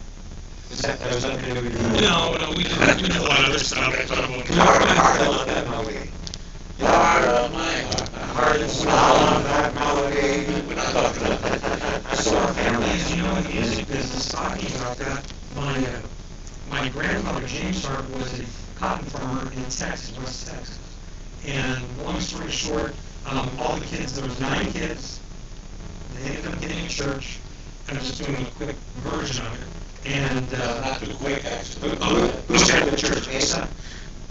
Speaker 2: Is that anything to do with
Speaker 5: No, we did a lot of other stuff.
Speaker 2: Heart of My Heart, I love that melody.
Speaker 1: Heart of my heart,
Speaker 2: Heart is not that melody.
Speaker 1: we're not talking about that.
Speaker 5: So our family is, in the music business, talking about that. My grandfather, James Hart, was a cotton farmer in Texas, West Texas. And long story short, All the kids, there was 9 kids. They ended up getting in church, and I was just doing a quick version of it. And
Speaker 1: Not too quick, actually.
Speaker 5: who started the church? Asa?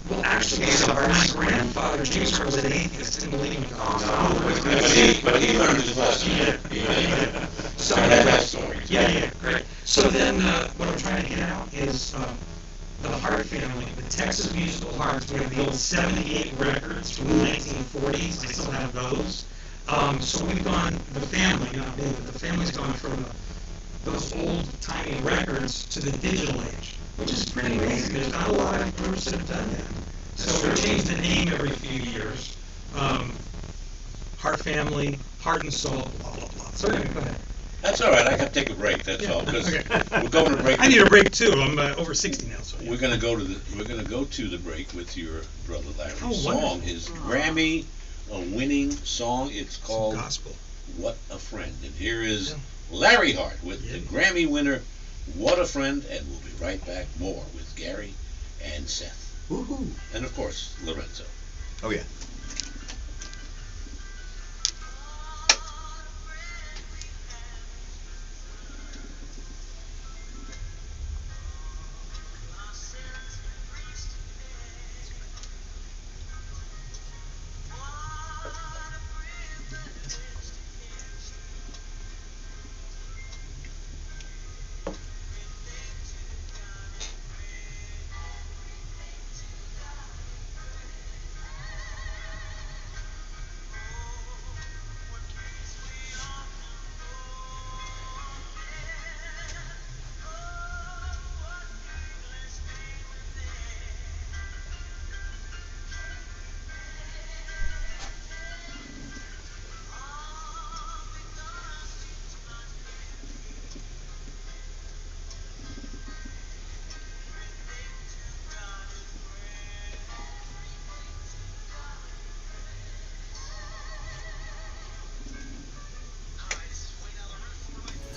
Speaker 5: Well, actually, my grandfather, James Hart, was an atheist, didn't believe in God.
Speaker 1: But he learned his lesson.
Speaker 5: Yeah. So
Speaker 1: I read that story.
Speaker 5: Yeah, great. So then, what I'm trying to get out is the Hart family, the Texas Musical Hearts. We have the old 78 records from the 1940s. I still have those. So we've gone, the family, not me, but the family's gone from those old-timey records to the digital age, which is pretty amazing. There's not a lot of groups that have done that. So we change the name every few years. Hart Family, Heart and Soul, blah, blah, blah. So anyway, go ahead.
Speaker 1: That's all right. I got to take a break. That's all. Because we're going to break.
Speaker 5: I need a break too. I'm over 60 now. So yeah.
Speaker 1: We're going to go to the break with your brother Larry's song.
Speaker 5: Wonderful.
Speaker 1: His Grammy-winning song. It's called
Speaker 5: Gospel.
Speaker 1: "What a Friend." And here is Larry Hart with the Grammy winner, "What a Friend," and we'll be right back more with Gary and Seth.
Speaker 2: Woohoo!
Speaker 1: And of course, Lorenzo.
Speaker 2: Oh yeah.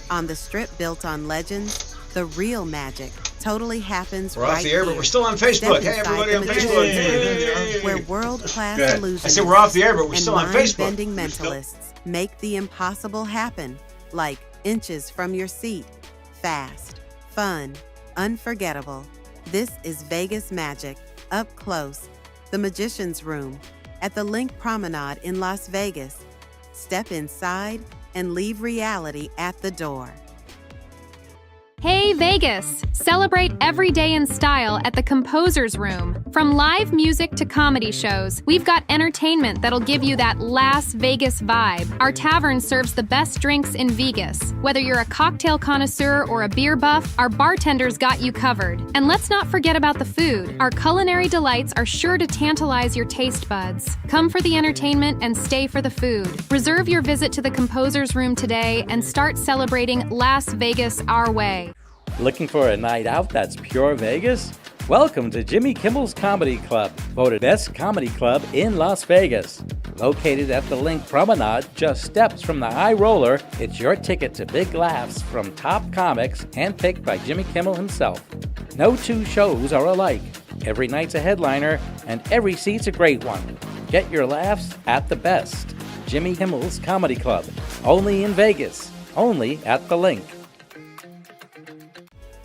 Speaker 7: On the strip built on legends, the real magic totally happens
Speaker 2: We're
Speaker 7: right
Speaker 2: off the air, but
Speaker 7: here.
Speaker 2: we're still on Facebook.
Speaker 7: Step
Speaker 2: Hey, everybody
Speaker 7: inside
Speaker 2: on
Speaker 7: the
Speaker 2: Facebook.
Speaker 7: magician's room, where
Speaker 2: Go
Speaker 7: world-class
Speaker 2: ahead.
Speaker 7: illusionists
Speaker 2: I said we're off the air, but we're
Speaker 7: and
Speaker 2: still on Facebook.
Speaker 7: mind-bending
Speaker 2: We're still-
Speaker 7: mentalists make the impossible happen, like inches from your seat. Fast, fun, unforgettable. This is Vegas magic, up close. The Magician's Room, at the Link Promenade in Las Vegas. Step inside and leave reality at the door.
Speaker 8: Hey Vegas! Celebrate every day in style at the Composer's Room. From live music to comedy shows, we've got entertainment that'll give you that Las Vegas vibe. Our tavern serves the best drinks in Vegas. Whether you're a cocktail connoisseur or a beer buff, our bartenders got you covered. And let's not forget about the food. Our culinary delights are sure to tantalize your taste buds. Come for the entertainment and stay for the food. Reserve your visit to the Composer's Room today and start celebrating Las Vegas our way.
Speaker 9: Looking for a night out that's pure Vegas? Welcome to Jimmy Kimmel's Comedy Club, voted best comedy club in Las Vegas. Located at the Link Promenade, just steps from the High Roller, it's your ticket to big laughs from top comics handpicked by Jimmy Kimmel himself. No two shows are alike. Every night's a headliner, and every seat's a great one. Get your laughs at the best. Jimmy Kimmel's Comedy Club, only in Vegas, only at the Link.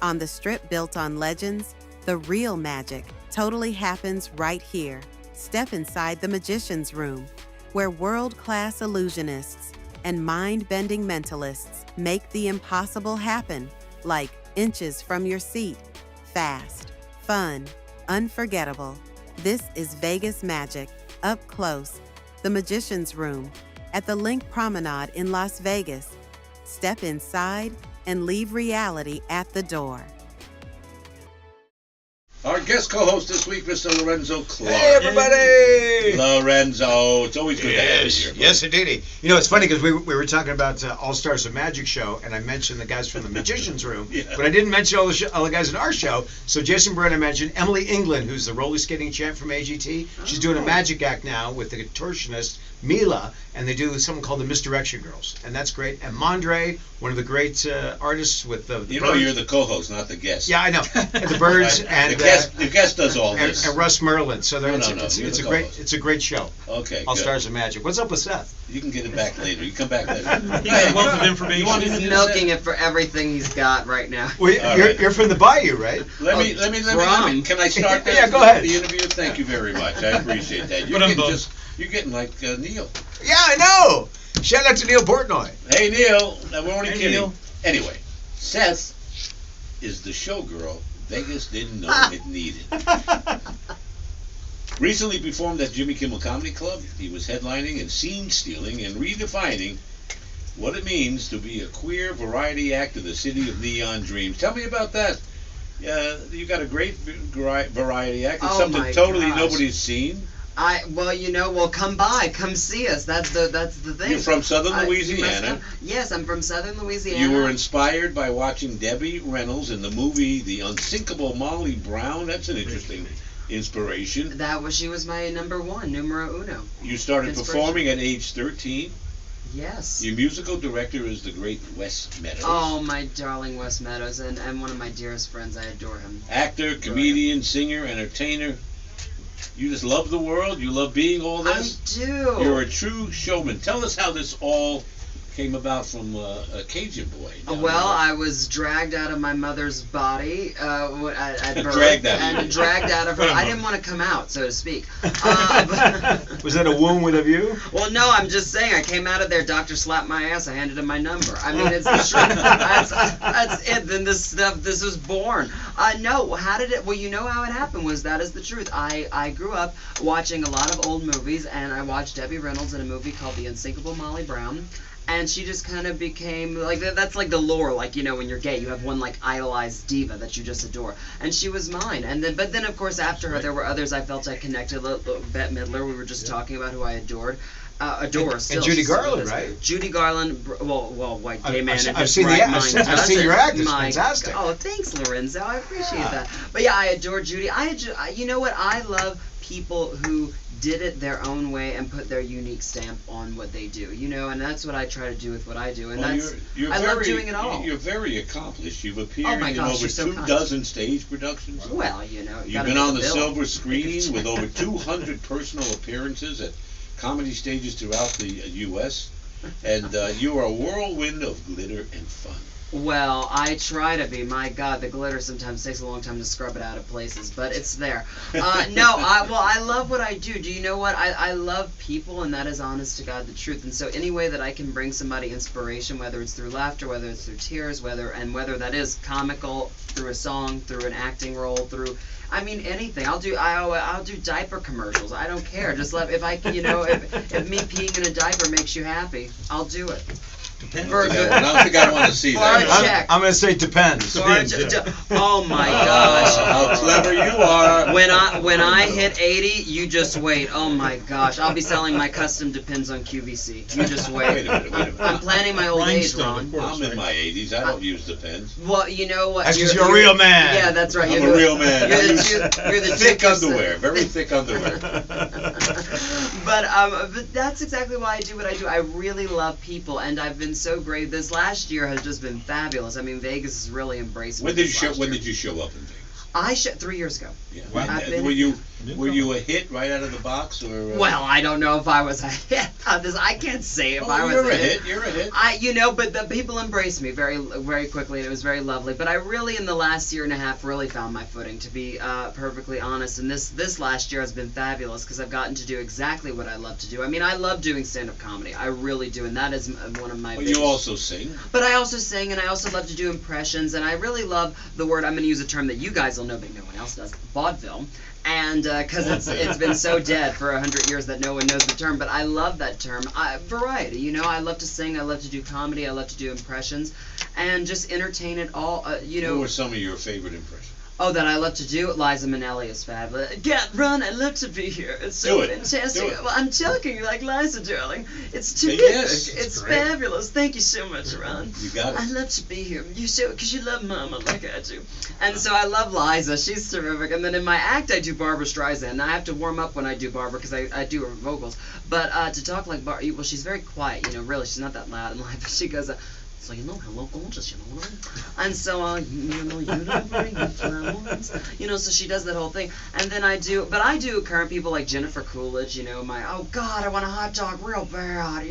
Speaker 7: On the strip built on legends, the real magic totally happens right here. Step inside the Magician's Room, where world-class illusionists and mind-bending mentalists make the impossible happen, like inches from your seat. Fast, fun, unforgettable. This is Vegas magic, up close. The Magician's Room, at the Link Promenade in Las Vegas. Step inside and leave reality at the door.
Speaker 1: Our guest co-host this week, Mr. Lorenzo Clark.
Speaker 2: Hey, everybody!
Speaker 1: Lorenzo, it's always good to have you here.
Speaker 2: Yes, indeedy. You know, it's funny because we were talking about All Stars of Magic show, and I mentioned the guys from the Magician's Room, but I didn't mention all the guys in our show. So Jason Byrne, I mentioned Emily England, who's the roller skating champ from AGT. She's doing a magic act now with the contortionist Mila, and they do something called the Misdirection Girls, and that's great. And Mondre, one of the great artists with the
Speaker 1: You know,
Speaker 2: Birds.
Speaker 1: you're the co-host, not the guest.
Speaker 2: Yeah, I know. And the Birds
Speaker 1: Right.
Speaker 2: and
Speaker 1: The guest does all this.
Speaker 2: and Russ Merlin. So
Speaker 1: No,
Speaker 2: it's,
Speaker 1: no, no,
Speaker 2: it's,
Speaker 1: you're
Speaker 2: it's
Speaker 1: the
Speaker 2: a great
Speaker 1: co-host.
Speaker 2: it's a great show.
Speaker 1: Okay,
Speaker 2: All
Speaker 1: good.
Speaker 2: Stars of Magic. What's up with Seth?
Speaker 1: You can get it back later. You come back later.
Speaker 5: He got a wealth of information.
Speaker 1: You want me to
Speaker 4: He's
Speaker 1: do
Speaker 4: milking
Speaker 1: that?
Speaker 4: it for everything he's got right now.
Speaker 2: Well,
Speaker 1: All
Speaker 2: you're,
Speaker 1: right.
Speaker 2: you're from the Bayou, right?
Speaker 1: Let me. Can I start
Speaker 2: Yeah, go ahead.
Speaker 1: the interview? Thank you very much. I appreciate that. You're
Speaker 5: But I'm
Speaker 1: getting
Speaker 5: both.
Speaker 1: you're getting like Neil.
Speaker 2: Yeah, I know. Shout out to Neil Portnoy.
Speaker 1: Hey Neil, we're only
Speaker 5: Hey,
Speaker 1: kidding.
Speaker 5: Neil.
Speaker 1: Anyway, Seth is the showgirl Vegas didn't know it needed. Recently performed at Jimmy Kimmel Comedy Club, he was headlining and scene stealing and redefining what it means to be a queer variety act in the city of neon dreams. Tell me about that. You got a great variety act. It's
Speaker 4: Oh
Speaker 1: something
Speaker 4: my
Speaker 1: totally
Speaker 4: gosh.
Speaker 1: nobody's seen.
Speaker 4: Well, come by, come see us. That's the thing.
Speaker 1: You're from Southern
Speaker 4: You must
Speaker 1: Louisiana.
Speaker 4: come. Yes, I'm from Southern Louisiana.
Speaker 1: You were inspired by watching Debbie Reynolds in the movie The Unsinkable Molly Brown. That's an interesting inspiration.
Speaker 4: She was my numero uno.
Speaker 1: You started
Speaker 4: Inspiration.
Speaker 1: performing at age 13.
Speaker 4: Yes.
Speaker 1: Your musical director is the great Wes Meadows.
Speaker 4: Oh, my darling Wes Meadows, and one of my dearest friends. I adore him.
Speaker 1: Actor, comedian, singer, entertainer. You just love the world. You love being all this.
Speaker 4: I do.
Speaker 1: You're a true showman. Tell us how this all came about from a Cajun boy.
Speaker 4: Well, I was dragged out of my mother's body at birth.
Speaker 1: Dragged out of you.
Speaker 4: Dragged out of her. I didn't want to come out, so to speak.
Speaker 2: Was that a womb with a view?
Speaker 4: Well, no, I'm just saying. I came out of there. Doctor slapped my ass. I handed him my number. I mean, it's the truth. That's it. Then this was born. No, how did it? Well, you know how it happened. That is the truth. I grew up watching a lot of old movies, and I watched Debbie Reynolds in a movie called The Unsinkable Molly Brown. And she just kind of became like that's like the lore, like when you're gay, you have one like idolized diva that you just adore, and she was mine. And then, but then of course after her, there were others I felt I connected. Bette Midler, we were just talking about, who I adored. Adore still.
Speaker 2: And Judy
Speaker 4: She's still
Speaker 2: Garland,
Speaker 4: with us.
Speaker 2: right?
Speaker 4: Judy Garland, well, white gay man.
Speaker 2: I've seen I've seen your act. It's fantastic.
Speaker 4: Oh, thanks, Lorenzo. I appreciate that. But yeah, I adore Judy. You know what? I love people who did it their own way and put their unique stamp on what they do, and that's what I try to do with what I do, and I love doing it all.
Speaker 1: You're very accomplished. You've appeared
Speaker 4: Oh my
Speaker 1: in
Speaker 4: gosh,
Speaker 1: over
Speaker 4: you're so
Speaker 1: 2
Speaker 4: kind.
Speaker 1: dozen stage productions.
Speaker 4: Well,
Speaker 1: You've
Speaker 4: gotta
Speaker 1: been
Speaker 4: make
Speaker 1: on
Speaker 4: the
Speaker 1: the
Speaker 4: bill.
Speaker 1: silver screen with over 200 personal appearances at comedy stages throughout the U.S., and you are a whirlwind of glitter and fun.
Speaker 4: Well, I try to be. My God, the glitter sometimes takes a long time to scrub it out of places, but it's there. I love what I do. Do you know what? I love people, and that is honest to God the truth. And so any way that I can bring somebody inspiration, whether it's through laughter, whether it's through tears, whether that is comical, through a song, through an acting role, through anything. I'll do diaper commercials. I don't care. Just if me peeing in a diaper makes you happy, I'll do it.
Speaker 1: I don't think I want to see that.
Speaker 2: I'm going to say depends.
Speaker 4: Oh my gosh!
Speaker 1: How clever you are!
Speaker 4: When I hit 80, you just wait. Oh my gosh! I'll be selling my custom Depends on QVC. You just wait.
Speaker 1: Wait a minute.
Speaker 4: I'm planning my old age, Ron.
Speaker 1: I'm in my 80s. I don't use Depends.
Speaker 4: Well, you know what?
Speaker 2: That's because you're a real man.
Speaker 4: Yeah, that's right.
Speaker 1: I'm a real man.
Speaker 4: You're the
Speaker 1: Thick
Speaker 4: chick who's-
Speaker 1: underwear. Very thick underwear.
Speaker 4: But that's exactly why I do what I do. I really love people, and I've been so great. This last year has just been fabulous. Vegas has really embraced me.
Speaker 1: When did you show up in Vegas?
Speaker 4: 3 years ago.
Speaker 1: Yeah.
Speaker 4: I've been-
Speaker 1: Were you a hit right out of the box, or?
Speaker 4: Well, I don't know if I was a hit. I can't say if I was
Speaker 1: you're
Speaker 4: a hit.
Speaker 1: You're a hit.
Speaker 4: But the people embraced me very, very quickly, and it was very lovely. But I really, in the last year and a half, really found my footing, to be perfectly honest. And this last year has been fabulous because I've gotten to do exactly what I love to do. I love doing stand-up comedy. I really do, and that is one of my.
Speaker 1: Well, you also sing.
Speaker 4: But I also sing, and I also love to do impressions, and I really love the word. I'm going to use a term that you guys will know, but no one else does. Vaudeville. And because it's been so dead for 100 years that no one knows the term, but I love that term. Variety, I love to sing, I love to do comedy, I love to do impressions, and just entertain it all.
Speaker 1: Who were some of your favorite impressions?
Speaker 4: Oh, that I love to do? Liza Minnelli is fabulous. Ron, I love to be here. It's so
Speaker 1: Do it.
Speaker 4: fantastic.
Speaker 1: Do it.
Speaker 4: Well, I'm talking like Liza, darling. It's terrific.
Speaker 1: Yes,
Speaker 4: it's
Speaker 1: great.
Speaker 4: fabulous. Thank you so much, Ron.
Speaker 1: You got it.
Speaker 4: I love to be here. Because you love Mama like I do. And so I love Liza. She's terrific. And then in my act, I do Barbara Streisand. And I have to warm up when I do Barbara because I do her vocals. But to talk like Barbara, well, she's very quiet, really. She's not that loud in life. But she goes, so hello, gorgeous, what I mean? And so, you don't bring me flowers. So she does that whole thing. And then I do current people like Jennifer Coolidge, oh God, I want a hot dog real bad,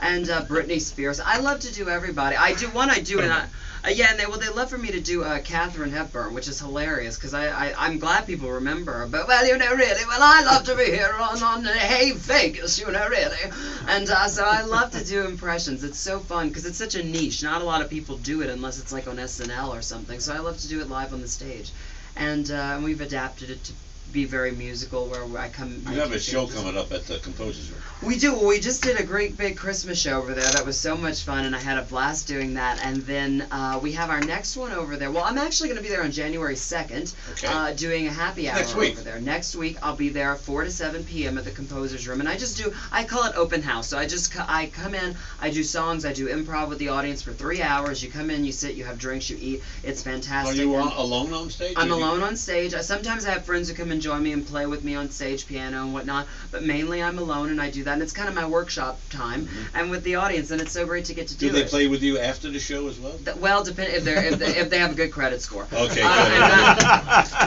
Speaker 4: and Britney Spears. I love to do everybody. And they love for me to do Katharine Hepburn, which is hilarious because I'm glad people remember her. But I love to be here on Hey Vegas, really. And so I love to do impressions. It's so fun because it's such a niche. Not a lot of people do it unless it's like on SNL or something. So I love to do it live on the stage, and we've adapted it to be very musical where I come.
Speaker 1: You have a show coming up at the Composers Room.
Speaker 4: We do. We just did a great big Christmas show over there. That was so much fun, and I had a blast doing that. And then we have our next one over there. Well, I'm actually going to be there on January 2nd, doing a happy hour over there. Next week, I'll be there 4 to 7 p.m. at the Composers Room, and I call it open house. So I come in, I do songs, I do improv with the audience for 3 hours. You come in, you sit, you have drinks, you eat. It's fantastic.
Speaker 1: Are you alone on stage?
Speaker 4: I'm alone on stage. Sometimes I have friends who come and join me and play with me on stage, piano and whatnot, but mainly I'm alone and I do that, and it's kind of my workshop time, and with the audience, and it's so great to get to do it.
Speaker 1: Do they play with you after the show as well?
Speaker 4: Well, depend if they have a good credit score.
Speaker 1: Okay,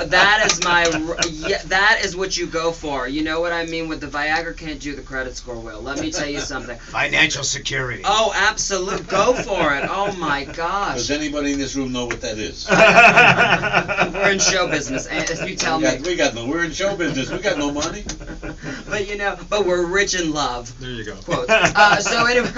Speaker 4: that is what you go for. You know what I mean? With the Viagra, can't do the credit score well. Let me tell you something.
Speaker 2: Financial security.
Speaker 4: Oh, absolutely. Go for it. Oh my gosh.
Speaker 1: Does anybody in this room know what that is?
Speaker 4: We're in show business. If you tell me.
Speaker 1: We're in show business. We got no money.
Speaker 4: But we're rich in love.
Speaker 5: There you go.
Speaker 4: Quotes. So anyway,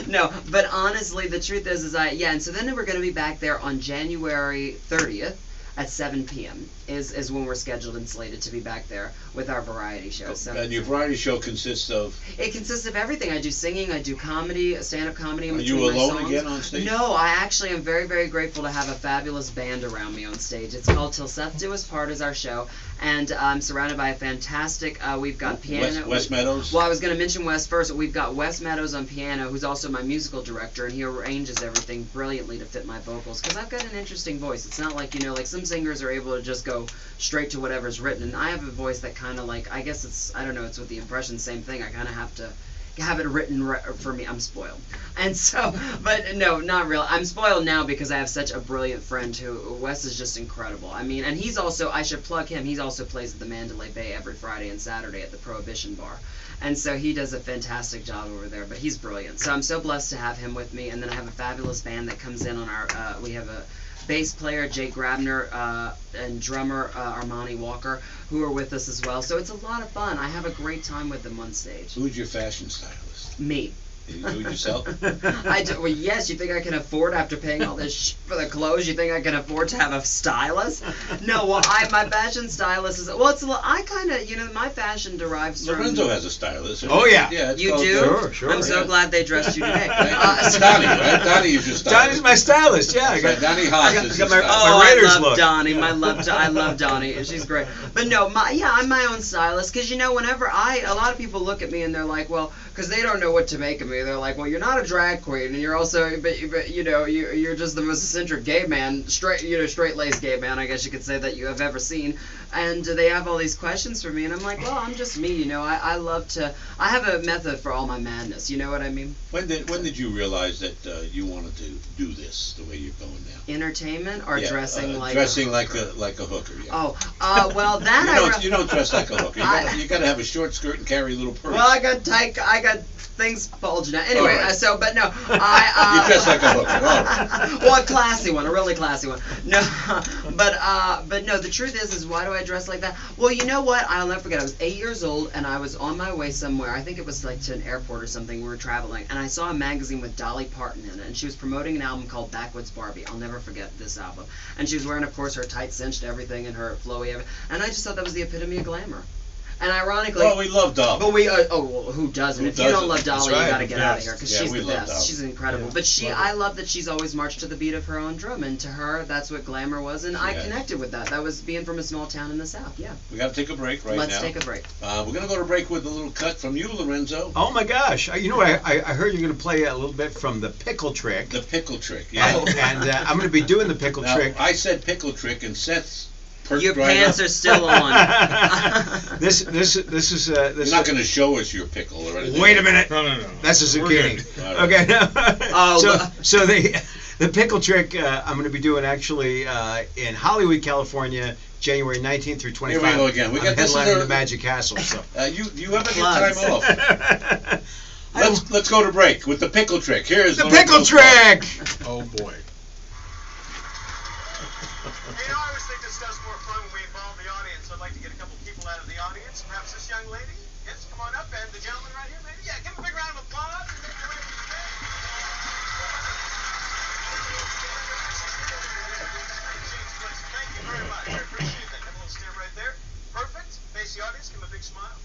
Speaker 4: no, but honestly, the truth is and so then we're going to be back there on January 30th at 7 p.m. is when we're scheduled and slated to be back there with our variety show. So,
Speaker 1: and your variety show consists of?
Speaker 4: It consists of everything. I do singing, I do comedy, stand-up comedy.
Speaker 1: Are you alone again on stage?
Speaker 4: No, I actually am very, very grateful to have a fabulous band around me on stage. It's called Till Seth Do Us Part is our show, and I'm surrounded by a fantastic, we've got piano.
Speaker 1: Wes Meadows?
Speaker 4: Well, I was going to mention Wes first. We've got Wes Meadows on piano, who's also my musical director, and he arranges everything brilliantly to fit my vocals, because I've got an interesting voice. It's not like, like some singers are able to just go straight to whatever's written, and I have a voice that kind of like, I guess it's with the impression, same thing. I kind of have to have it written for me. I'm spoiled. And so, but no, not real. I'm spoiled now because I have such a brilliant friend who, Wes is just incredible. I mean, and he's also, I should plug him, he's also plays at the Mandalay Bay every Friday and Saturday at the Prohibition Bar. And so he does a fantastic job over there, but he's brilliant. So I'm so blessed to have him with me, and then I have a fabulous band that comes in on our, we have a bass player, Jake Grabner, and drummer, Armani Walker, who are with us as well. So it's a lot of fun. I have a great time with them on stage.
Speaker 1: Who's your fashion stylist?
Speaker 4: Me.
Speaker 1: You do it yourself?
Speaker 4: I do. Well, yes. You think I can afford, after paying all this for the clothes, you think I can afford to have a stylist? No. Well, my fashion stylist is. Well, I kind of, my fashion derives from.
Speaker 1: Lorenzo has a stylist.
Speaker 2: Oh yeah.
Speaker 1: Yeah.
Speaker 4: You do?
Speaker 2: Sure.
Speaker 4: I'm so glad they dressed you today.
Speaker 1: Donnie, right? Donnie is your stylist.
Speaker 2: Donnie's my stylist. Yeah. I got
Speaker 1: Donnie Haas is your
Speaker 2: my
Speaker 1: stylist.
Speaker 2: my Raiders
Speaker 4: I love
Speaker 2: look.
Speaker 4: Donnie. I love Donnie. She's great. But no, I'm my own stylist, because whenever a lot of people look at me and they're like, well, because they don't know what to make of me. They're like, well, you're not a drag queen, and you're also, but you're just the most eccentric gay man, straight-laced gay man, I guess you could say, that you have ever seen. And they have all these questions for me, and I'm like, well, I'm just me, I love to. I have a method for all my madness. You know what I mean?
Speaker 1: When did you realize that you wanted to do this the way you're going now?
Speaker 4: Entertainment or dressing like
Speaker 1: a hooker? Yeah.
Speaker 4: Oh, well, that
Speaker 1: you don't dress like a hooker. You got to have a short skirt and carry a little purse.
Speaker 4: Well, I got things bulging out. Anyway,
Speaker 1: right.
Speaker 4: But no,
Speaker 1: you dress like a hooker. Oh.
Speaker 4: Well, a classy one, a really classy one. No, but no, the truth is why do I dress like that? Well, you know what? I'll never forget. I was 8 years old, and I was on my way somewhere. I think it was like to an airport or something. We were traveling, and I saw a magazine with Dolly Parton in it, and she was promoting an album called Backwoods Barbie. I'll never forget this album. And she was wearing, of course, her tight cinched everything and her flowy everything. And I just thought that was the epitome of glamour. And ironically,
Speaker 1: Well, we love Dolly.
Speaker 4: but we well, who doesn't?
Speaker 1: Who
Speaker 4: If you don't
Speaker 1: doesn't?
Speaker 4: love Dolly,
Speaker 2: That's
Speaker 4: you
Speaker 2: right.
Speaker 4: gotta get out of here because
Speaker 1: Yeah,
Speaker 4: she's
Speaker 1: we
Speaker 4: the
Speaker 1: love
Speaker 4: best.
Speaker 1: Dolly.
Speaker 4: She's incredible.
Speaker 3: Yeah,
Speaker 4: But
Speaker 3: love
Speaker 4: I
Speaker 3: her.
Speaker 4: love that she's always marched to the beat of her own drum, and to her, that's what glamour was, and I
Speaker 1: Yes.
Speaker 4: connected with that. That was being from a small town in the South. Yeah.
Speaker 1: We got to take a break right
Speaker 4: Let's
Speaker 1: now.
Speaker 4: take a break.
Speaker 1: We're going to go to break with a little cut from you, Lorenzo.
Speaker 2: Oh my gosh! You know, I heard you're going to play a little bit from the pickle trick.
Speaker 1: The pickle trick. Yeah.
Speaker 2: And I'm going to be doing the pickle
Speaker 1: Now,
Speaker 2: trick.
Speaker 1: I said pickle trick, and Seth's perked
Speaker 4: Your
Speaker 1: right
Speaker 4: pants
Speaker 1: up.
Speaker 4: are still on.
Speaker 2: This is
Speaker 1: You're not going to show us your pickle or anything.
Speaker 2: Wait a minute.
Speaker 5: No.
Speaker 2: That's a
Speaker 5: We're
Speaker 2: zucchini.
Speaker 1: good. All right.
Speaker 2: Okay.
Speaker 4: Oh,
Speaker 2: so the pickle trick I'm going to be doing actually in Hollywood, California, January 19th through 25th.
Speaker 1: Here we go again. We
Speaker 2: I'm
Speaker 1: got this.
Speaker 2: headlining the Magic Castle. So.
Speaker 1: You have any
Speaker 4: Plugs.
Speaker 1: time off. Let's go to break with the pickle trick. Here's
Speaker 2: The
Speaker 1: Lorenzo
Speaker 2: pickle
Speaker 1: Clark.
Speaker 2: trick.
Speaker 3: Oh boy.
Speaker 10: You know, I always think this does more fun when we involve the audience. So I'd like to get a couple people out of the audience. Perhaps this young lady. Yes, come on up. And the gentleman right here, maybe. Yeah, give him a big round of applause. And make your way to the stage. Thank you very much. I appreciate that. Have a little stand right there. Perfect. Face the audience. Give him a big smile.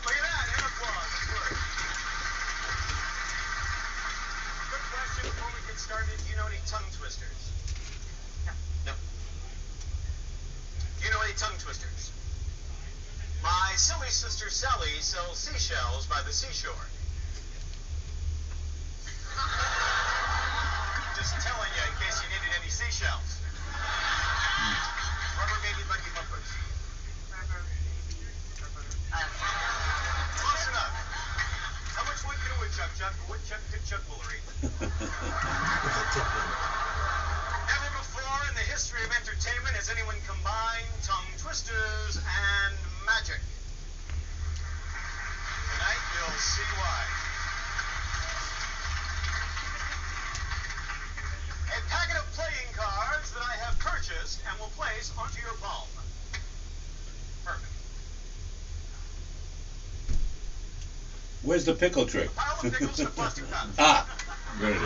Speaker 10: Look at that. And applause. That's good. Quick question before we get started. Do you know any tongue twisters? No. Do you know any tongue twisters? My silly sister Sally sells seashells by the seashore. Just telling you in case you needed any seashells. Rubber baby lucky bumpers. Close enough. How much wood can a woodchuck chuck? A woodchuck could chuck woolery. Never before in the history of entertainment has anyone combined tongue twisters and magic. Tonight you'll see why. A packet of playing cards that I have purchased and will place onto your palm. Perfect.
Speaker 1: Where's the pickle trick?
Speaker 10: Pile of pickles in a plastic pouch.
Speaker 3: There it is.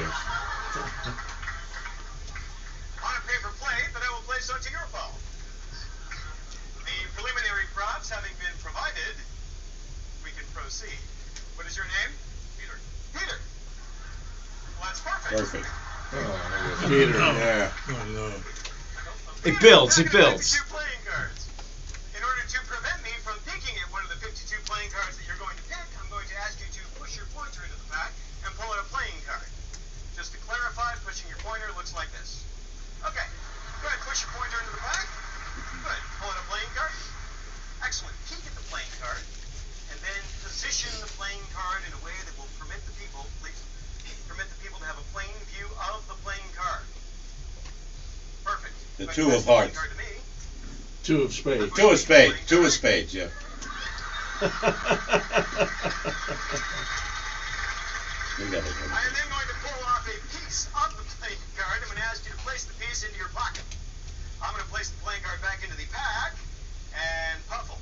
Speaker 10: On a paper plate that I will place onto your palm. The preliminary props having been provided, we can proceed. What is your name? Peter. Peter. Well, that's perfect.
Speaker 1: Perfect.
Speaker 3: Peter, yeah.
Speaker 5: Oh no.
Speaker 2: It builds. It
Speaker 10: Packet of
Speaker 2: builds.
Speaker 10: 52 playing cards. In order to prevent me from picking at one of the 52 playing cards that you're going to pick, I'm going to ask you to push your pointer into the pack and pull out a playing card. Just to clarify, pushing your pointer looks like this. Okay. Go ahead, push your pointer into the pack. Good. Pull out a playing card. Excellent. Peek at the playing card, and then position the playing card in a way that will permit the people, please, to have a plain view of the playing card. Perfect.
Speaker 1: The
Speaker 10: Go ahead,
Speaker 1: two
Speaker 10: pass
Speaker 1: of
Speaker 10: the playing
Speaker 1: hearts.
Speaker 10: card to me.
Speaker 3: Two of spades.
Speaker 1: Two of spades. Two of spades, yeah. We got it.
Speaker 10: I am then going to pull off a piece of the playing card. I'm going to ask you to place the piece into your pocket. I'm going to place the playing card back into the pack and puffle.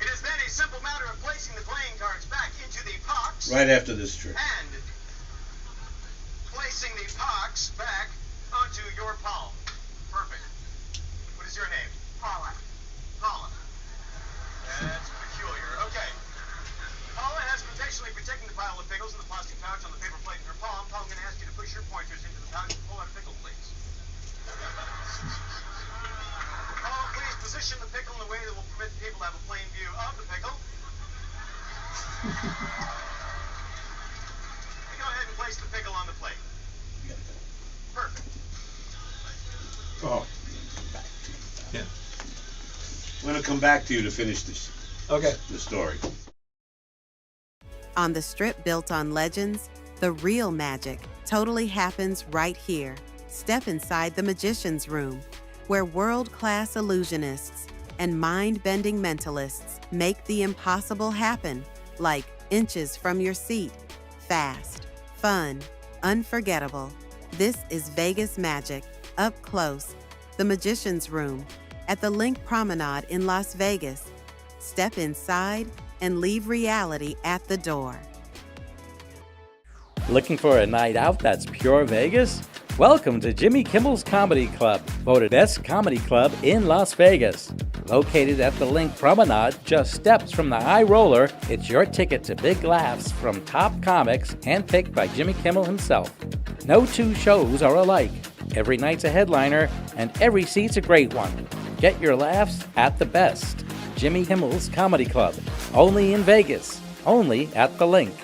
Speaker 10: It is then a simple matter of placing the playing cards back into the box
Speaker 1: Right after this trick.
Speaker 10: and placing the box back onto your palm. Perfect. What is your name? Paula. Paula. That's peculiar. Okay. Paula has contextually protecting the pile of pickles in the plastic pouch on the paper plate in her palm. Paula, I'm going to ask you to push your pointers into the pouch and pull out a pickle, please. Paula, please position the pickle in a way that will permit the people to have a plain view of the pickle. Go ahead and place the pickle on the plate. Perfect.
Speaker 3: Oh,
Speaker 2: Yeah.
Speaker 1: I'm going to come back to you to finish this,
Speaker 2: Okay.
Speaker 1: the story.
Speaker 7: On the strip built on legends, the real magic totally happens right here. Step inside the Magician's Room, where world-class illusionists and mind-bending mentalists make the impossible happen, like inches from your seat. Fast, fun, unforgettable. This is Vegas magic, up close. The Magician's Room at the Link Promenade in Las Vegas. Step inside and leave reality at the door.
Speaker 9: Looking for a night out that's pure Vegas? Welcome to Jimmy Kimmel's Comedy Club, voted best comedy club in Las Vegas. Located at the Link Promenade, just steps from the High Roller, it's your ticket to big laughs from top comics, handpicked by Jimmy Kimmel himself. No two shows are alike. Every night's a headliner, and every seat's a great one. Get your laughs at the best. Jimmy Kimmel's Comedy Club, only in Vegas, only at the Link.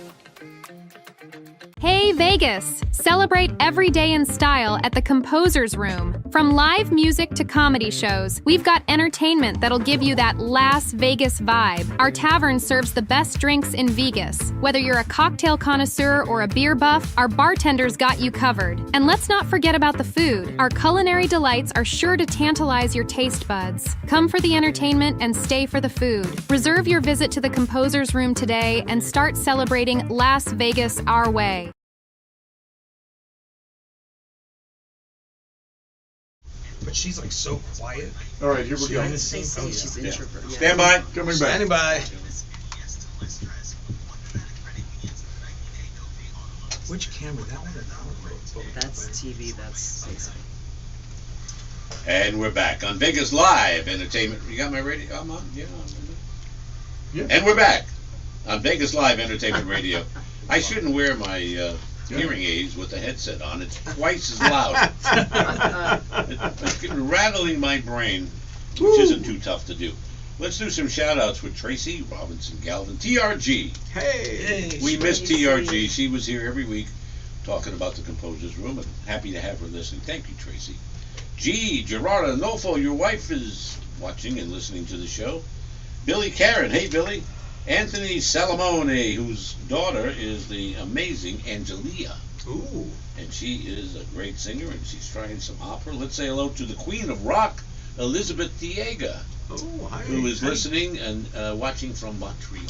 Speaker 8: Hey Vegas! Celebrate every day in style at the Composer's Room. From live music to comedy shows, we've got entertainment that'll give you that Las Vegas vibe. Our tavern serves the best drinks in Vegas. Whether you're a cocktail connoisseur or a beer buff, our bartenders got you covered. And let's not forget about the food. Our culinary delights are sure to tantalize your taste buds. Come for the entertainment and stay for the food. Reserve your visit to the Composer's Room today and start celebrating Las Vegas our way.
Speaker 5: But she's like so quiet.
Speaker 3: All right, here we go.
Speaker 4: They say she's introverted.
Speaker 1: Stand by.
Speaker 3: Coming back.
Speaker 2: Standing by.
Speaker 5: Which camera? That one or that one?
Speaker 4: That's TV. That's Facebook.
Speaker 1: And we're back on Vegas Live Entertainment. You got my radio? I'm on. Yeah.
Speaker 3: Yeah.
Speaker 1: And we're back on Vegas Live Entertainment Radio. I shouldn't wear my hearing aids with the headset on. It's twice as loud. It's rattling my brain, which isn't too tough to do. Let's do some shout-outs with Tracy Robinson Galvin. TRG.
Speaker 2: Hey.
Speaker 1: We miss TRG. She was here every week talking about the Composer's Room, and happy to have her listening. Thank you, Tracy. G. Gerarda Nolfo, your wife is watching and listening to the show. Billy Karen. Hey, Billy. Anthony Salamone, whose daughter is the amazing Angelia.
Speaker 2: Ooh.
Speaker 1: And she is a great singer, and she's trying some opera. Let's say hello to the Queen of Rock, Elizabeth Diega,
Speaker 2: Oh, hi.
Speaker 1: who is listening and watching from Montreal.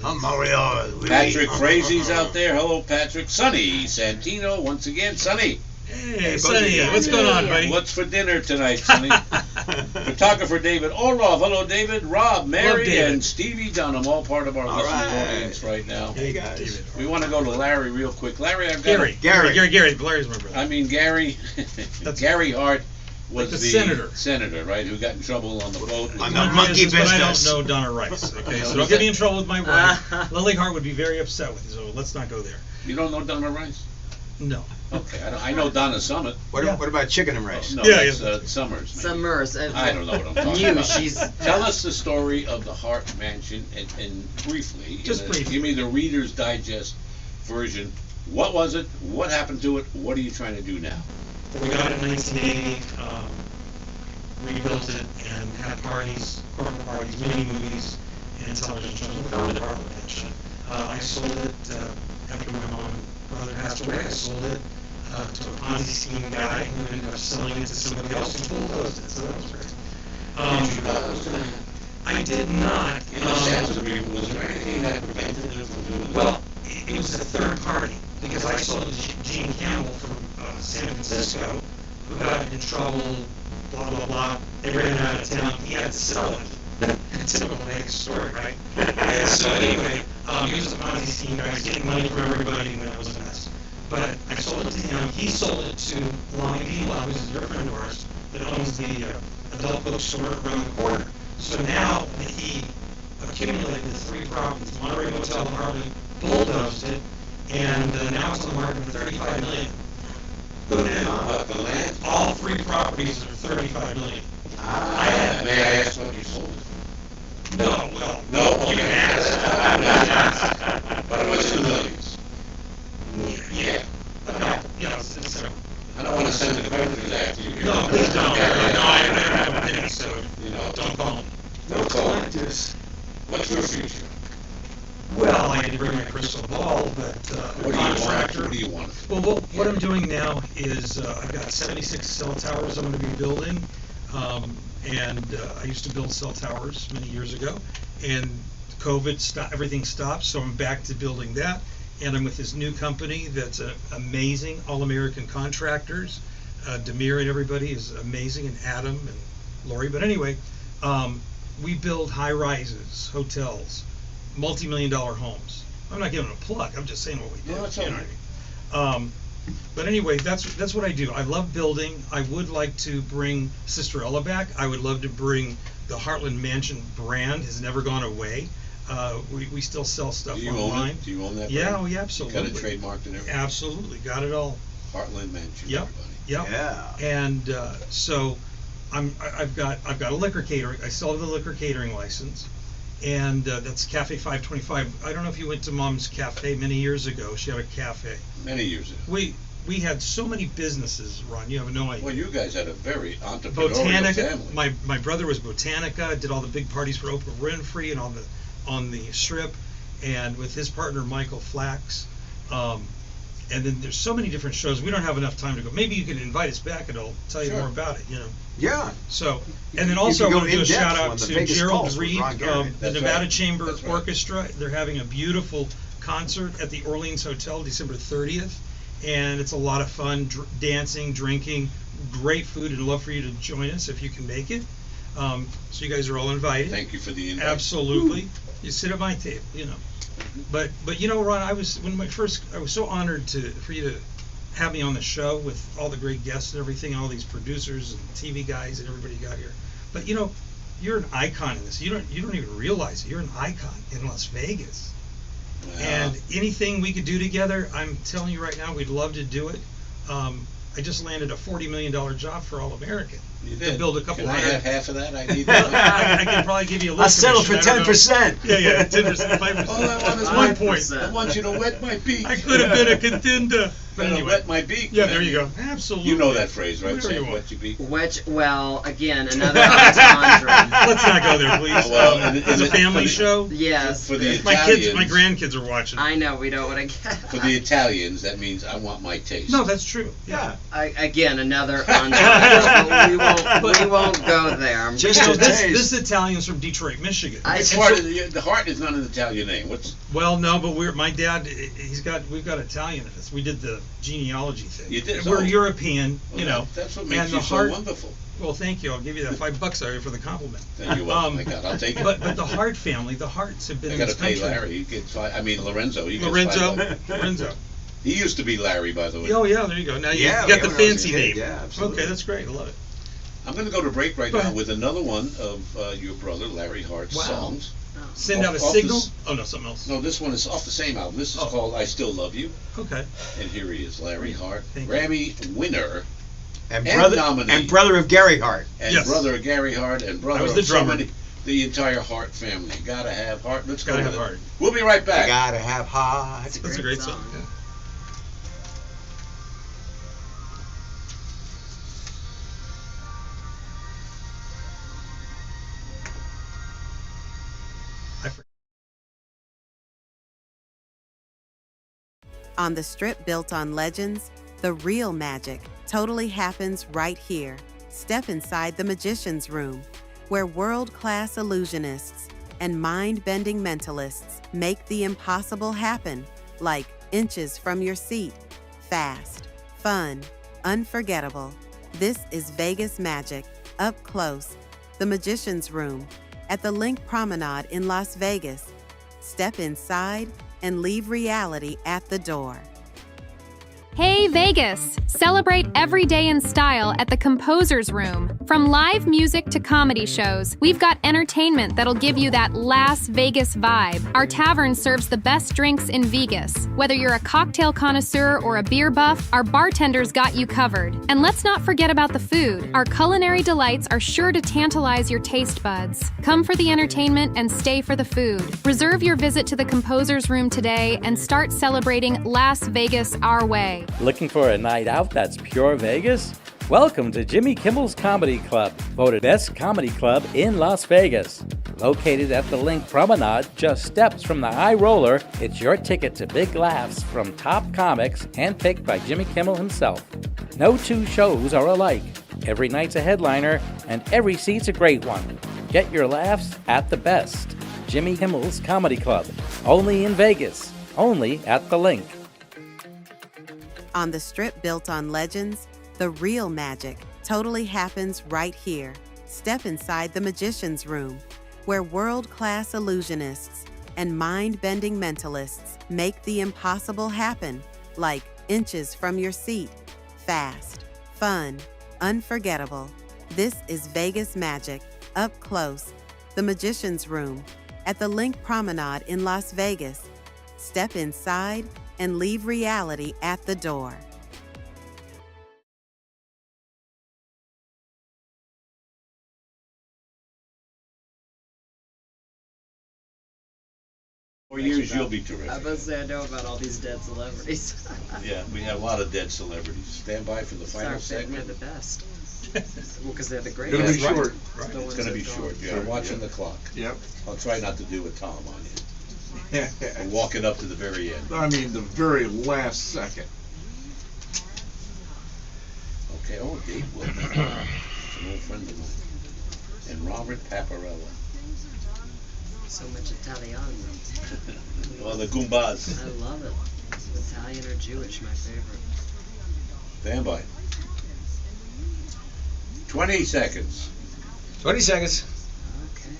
Speaker 2: Montreal.
Speaker 1: Patrick Frazie's out there. Hello, Patrick. Sonny Santino, once again. Sonny,
Speaker 5: Hey, Sonny, what's going on, buddy?
Speaker 1: what's for dinner tonight, Sonny? Photographer David Orloff. Hello, David. Rob, Mary,
Speaker 5: David.
Speaker 1: and Stevie Dunham, all part of our
Speaker 2: All
Speaker 1: listening
Speaker 2: right.
Speaker 1: audience right now.
Speaker 2: Hey, guys.
Speaker 1: We want to go to Larry real quick. Larry, I've got
Speaker 5: Gary. Larry's my brother.
Speaker 1: Gary. Gary Hart was
Speaker 5: Like the
Speaker 1: senator, right, who got in trouble on the boat.
Speaker 2: On the monkey
Speaker 5: But I don't
Speaker 2: business.
Speaker 5: know Donna Rice. Okay, so don't get me in trouble with my wife. Lily Hart would be very upset with you, so let's not go there.
Speaker 1: You don't know Donna Rice?
Speaker 5: No.
Speaker 1: Okay, I know Donna Summit.
Speaker 2: What about chicken and rice?
Speaker 1: No,
Speaker 5: Yeah,
Speaker 1: that's
Speaker 5: yeah.
Speaker 1: Summers. maybe.
Speaker 4: Summers.
Speaker 1: I don't know what I'm talking
Speaker 4: You,
Speaker 1: about.
Speaker 4: she's.
Speaker 1: Tell us the story of the Hart Mansion and briefly.
Speaker 5: Briefly.
Speaker 1: Give me the Reader's Digest version. What was it? What happened to it? What are you trying to do now?
Speaker 5: We got it in 1980, rebuilt it, and had parties, corporate parties, mini movies, and television shows. We called it Hartland Mansion. I sold it after my mom and brother passed away. I sold it to a Ponzi scheme guy who ended up selling it to somebody else who bulldozed it. So that was great. I did not.
Speaker 1: Was there anything that prevented you from doing
Speaker 5: Well, it was a third party because I sold it to Gene Campbell from San Francisco, who got in trouble, blah, blah, blah. They ran out of town. He had to sell it. Typical Vegas story, right? And so anyway, he was a Ponzi scheme guy. He was getting money from everybody, and that was a mess. But I sold it to him. He sold it to Lonnie Vila, who's a dear friend of ours, that owns the adult bookstore around the corner. So now that he accumulated the 3 properties, Monterey Hotel, Harley, bulldozed it, and now it's on the market for $35 million.
Speaker 1: the land?
Speaker 5: All 3 properties are $35 million.
Speaker 1: May I ask what you sold it?
Speaker 5: No, well,
Speaker 1: No,
Speaker 5: you can ask.
Speaker 1: But it was in the millions.
Speaker 5: Yeah. No, it's
Speaker 1: I don't want to send the creditors after you.
Speaker 5: no, please don't. No, I don't think so. Don't call me.
Speaker 1: No collectors. What's your future?
Speaker 5: Well, I didn't bring my crystal ball, but
Speaker 1: What do you want?
Speaker 5: Well, what I'm doing now is I've got 76 cell towers I'm going to be building, and I used to build cell towers many years ago, and COVID stopped, everything stopped, so I'm back to building that, and I'm with this new company that's amazing, all-American contractors. Demir and everybody is amazing, and Adam and Lori. But anyway, we build high-rises, hotels, multi-million-dollar homes. I'm not giving a plug. I'm just saying what we do.
Speaker 1: No, that's
Speaker 5: you know
Speaker 1: all right.
Speaker 5: what I mean? But anyway, that's what I do. I love building. I would like to bring Sister Ella back. I would love to bring the Hartland Mansion brand. Has never gone away. We still sell stuff
Speaker 1: Do you
Speaker 5: online.
Speaker 1: own it? Do you own that
Speaker 5: Yeah,
Speaker 1: brand?
Speaker 5: oh yeah, absolutely.
Speaker 1: You got it trademarked and everything?
Speaker 5: Absolutely, got it all.
Speaker 1: Heartland Mansion,
Speaker 5: Yep.
Speaker 1: everybody.
Speaker 5: Yep.
Speaker 2: Yeah.
Speaker 5: And so I've got a liquor catering. I still have the liquor catering license, and that's Cafe 525. I don't know if you went to Mom's Cafe many years ago. She had a cafe.
Speaker 1: Many years ago.
Speaker 5: We had so many businesses, Ron. You have no idea.
Speaker 1: Well, you guys had a very entrepreneurial
Speaker 5: Botanica.
Speaker 1: family.
Speaker 5: My brother was Botanica. Did all the big parties for Oprah Winfrey and on the strip, and with his partner Michael Flax. And then there's so many different shows. We don't have enough time to go. Maybe you can invite us back and I'll tell you
Speaker 1: Sure.
Speaker 5: more about it. You know.
Speaker 2: Yeah.
Speaker 5: So,
Speaker 2: You
Speaker 5: and then
Speaker 2: can
Speaker 5: also I
Speaker 2: go
Speaker 5: want to do a
Speaker 2: in-depth
Speaker 5: shout
Speaker 2: on
Speaker 5: out
Speaker 2: the
Speaker 5: to
Speaker 2: Vegas
Speaker 5: Gerald
Speaker 2: Pulse with
Speaker 5: Reed,
Speaker 2: Ron Garrett.
Speaker 5: the
Speaker 1: That's
Speaker 5: Nevada
Speaker 1: right.
Speaker 5: Chamber
Speaker 1: That's right.
Speaker 5: Orchestra. They're having a beautiful concert at the Orleans Hotel December 30th, and it's a lot of fun, dancing, drinking, great food, and love for you to join us if you can make it. So you guys are all invited.
Speaker 1: Thank you for the invite.
Speaker 5: Absolutely. You sit at my table, you know. But you know, Ron, I was so honored for you to have me on the show with all the great guests and everything, all these producers and TV guys and everybody got here. But you know, you're an icon in this. You don't even realize it. You're an icon in Las Vegas.
Speaker 1: Wow.
Speaker 5: And anything we could do together, I'm telling you right now, we'd love to do it. I just landed a $40 million job for All American.
Speaker 1: You
Speaker 5: To
Speaker 1: did.
Speaker 5: build a couple
Speaker 1: Can I
Speaker 5: hundred.
Speaker 1: have half of that? I need
Speaker 5: Well,
Speaker 1: that.
Speaker 5: I can probably give you a little
Speaker 2: I'll settle for
Speaker 5: commission. I don't know.
Speaker 2: 10%.
Speaker 5: Yeah, 10%, 5%.
Speaker 1: All I want is
Speaker 5: 1 point.
Speaker 4: 5%.
Speaker 1: I want you to wet my beak.
Speaker 5: I could have been a contender. But
Speaker 1: Better
Speaker 5: anyway.
Speaker 1: wet my beak.
Speaker 5: Yeah,
Speaker 1: man.
Speaker 5: there you go. Absolutely.
Speaker 1: You know that phrase, right?
Speaker 5: Whatever
Speaker 1: Say
Speaker 5: you want.
Speaker 1: wet your beak.
Speaker 4: Well, again, another entendre.
Speaker 5: Let's not go there, please.
Speaker 1: Well, and
Speaker 5: it's a family show.
Speaker 4: Yes.
Speaker 1: For the
Speaker 5: My
Speaker 1: Italians,
Speaker 5: grandkids are watching.
Speaker 4: I know, we don't want to get.
Speaker 1: for the Italians, that means I want my taste.
Speaker 5: No, that's true.
Speaker 2: Yeah.
Speaker 4: Again, another entendre. we won't go there.
Speaker 2: Just
Speaker 5: No,
Speaker 2: a
Speaker 5: this
Speaker 2: taste.
Speaker 5: Italian's from Detroit, Michigan.
Speaker 1: Which
Speaker 5: And
Speaker 1: part
Speaker 5: so-
Speaker 1: of the heart is not an Italian name. What's
Speaker 5: Well, no, but my dad, we've got Italian in us. We did the genealogy thing.
Speaker 1: You did?
Speaker 5: We're
Speaker 1: Oh.
Speaker 5: European,
Speaker 1: well,
Speaker 5: you know.
Speaker 1: That's what makes
Speaker 5: and
Speaker 1: you
Speaker 5: the
Speaker 1: so
Speaker 5: heart.
Speaker 1: wonderful.
Speaker 5: Well, thank you. I'll give you that $5 Larry for the compliment.
Speaker 1: Thank you. Well, my God, I'll take it.
Speaker 5: But the Hart family, the Harts have been
Speaker 1: I
Speaker 5: in
Speaker 1: got
Speaker 5: this
Speaker 1: to pay
Speaker 5: country.
Speaker 1: Larry. He gets Lorenzo. He gets
Speaker 5: Lorenzo.
Speaker 1: $5.
Speaker 5: Lorenzo.
Speaker 1: He used to be Larry, by the way.
Speaker 5: Oh yeah, there you go. Now you
Speaker 2: Yeah,
Speaker 5: got the
Speaker 2: when I was a
Speaker 5: fancy
Speaker 2: kid,
Speaker 5: name.
Speaker 2: yeah, absolutely.
Speaker 5: Okay, that's great. I love it.
Speaker 1: I'm going to go to break right
Speaker 5: Go
Speaker 1: now
Speaker 5: ahead.
Speaker 1: with another one of your brother Larry Hart's
Speaker 5: Wow.
Speaker 1: songs.
Speaker 5: Send out a
Speaker 1: Off
Speaker 5: signal.
Speaker 1: this-
Speaker 5: Oh no, something else.
Speaker 1: No, this one is off the same album. This is
Speaker 5: Oh.
Speaker 1: called "I Still Love You,"
Speaker 5: Okay.
Speaker 1: and here he is, Larry Hart,
Speaker 5: Thank you.
Speaker 1: Grammy winner
Speaker 2: And
Speaker 1: and nominee.
Speaker 2: brother of Gary Hart.
Speaker 1: and
Speaker 5: Yes.
Speaker 1: brother of Gary Hart and brother
Speaker 5: I was
Speaker 1: of
Speaker 5: the drummer.
Speaker 1: somebody, the entire Hart family. Gotta have Hart. Let's go
Speaker 5: Gotta
Speaker 1: with
Speaker 5: have
Speaker 1: it.
Speaker 5: Hart.
Speaker 1: We'll be right
Speaker 2: I
Speaker 1: back.
Speaker 2: gotta have heart.
Speaker 5: That's a
Speaker 4: great
Speaker 5: great
Speaker 4: song.
Speaker 5: song. Yeah. I forgot.
Speaker 7: On the strip built on legends, the real magic totally happens right here. Step inside the Magician's Room, where world-class illusionists and mind-bending mentalists make the impossible happen, like inches from your seat. Fast, fun, unforgettable. This is Vegas magic, up close. The Magician's Room, at the Link Promenade in Las Vegas. Step inside and leave reality at the door.
Speaker 8: Hey Vegas! Celebrate every day in style at the Composer's Room. From live music to comedy shows, we've got entertainment that'll give you that Las Vegas vibe. Our tavern serves the best drinks in Vegas. Whether you're a cocktail connoisseur or a beer buff, our bartenders got you covered. And let's not forget about the food. Our culinary delights are sure to tantalize your taste buds. Come for the entertainment and stay for the food. Reserve your visit to the Composer's Room today and start celebrating Las Vegas our way.
Speaker 9: Looking for a night out that's pure Vegas? Welcome to Jimmy Kimmel's Comedy Club, voted best comedy club in Las Vegas. Located at the Link Promenade, just steps from the High Roller, it's your ticket to big laughs from top comics handpicked by Jimmy Kimmel himself. No two shows are alike. Every night's a headliner, and every seat's a great one. Get your laughs at the best. Jimmy Kimmel's Comedy Club, only in Vegas, only at the Link.
Speaker 7: On the strip built on legends, the real magic totally happens right here. Step inside the Magician's Room, where world-class illusionists and mind-bending mentalists make the impossible happen, like inches from your seat. Fast, fun, unforgettable. This is Vegas Magic, up close. The Magician's Room at the Link Promenade in Las Vegas. Step inside and leave reality at the door.
Speaker 1: For years, you'll be terrific.
Speaker 4: I was about to say, I know about all these dead celebrities.
Speaker 1: Yeah, we have a lot of dead celebrities. Stand by for the final
Speaker 4: They're
Speaker 1: segment.
Speaker 4: the best. Well, because they're the
Speaker 3: Gonna
Speaker 4: greatest.
Speaker 3: be short.
Speaker 5: Right.
Speaker 4: The
Speaker 1: It's
Speaker 4: ones
Speaker 1: gonna be
Speaker 4: that
Speaker 1: short.
Speaker 4: don't.
Speaker 1: You're watching the clock.
Speaker 3: Yep.
Speaker 1: I'll try not to do a Tom on you. And walk it up to the very end.
Speaker 3: I mean, the very last second.
Speaker 1: Okay, oh, Dave Wilson. It's an old friend of mine. And Robert Paparella.
Speaker 4: So much Italiano.
Speaker 1: Well, the Goombas.
Speaker 4: I love it. Italian or Jewish, my favorite.
Speaker 1: Stand by. 20 seconds.
Speaker 2: 20 seconds.
Speaker 4: Okay.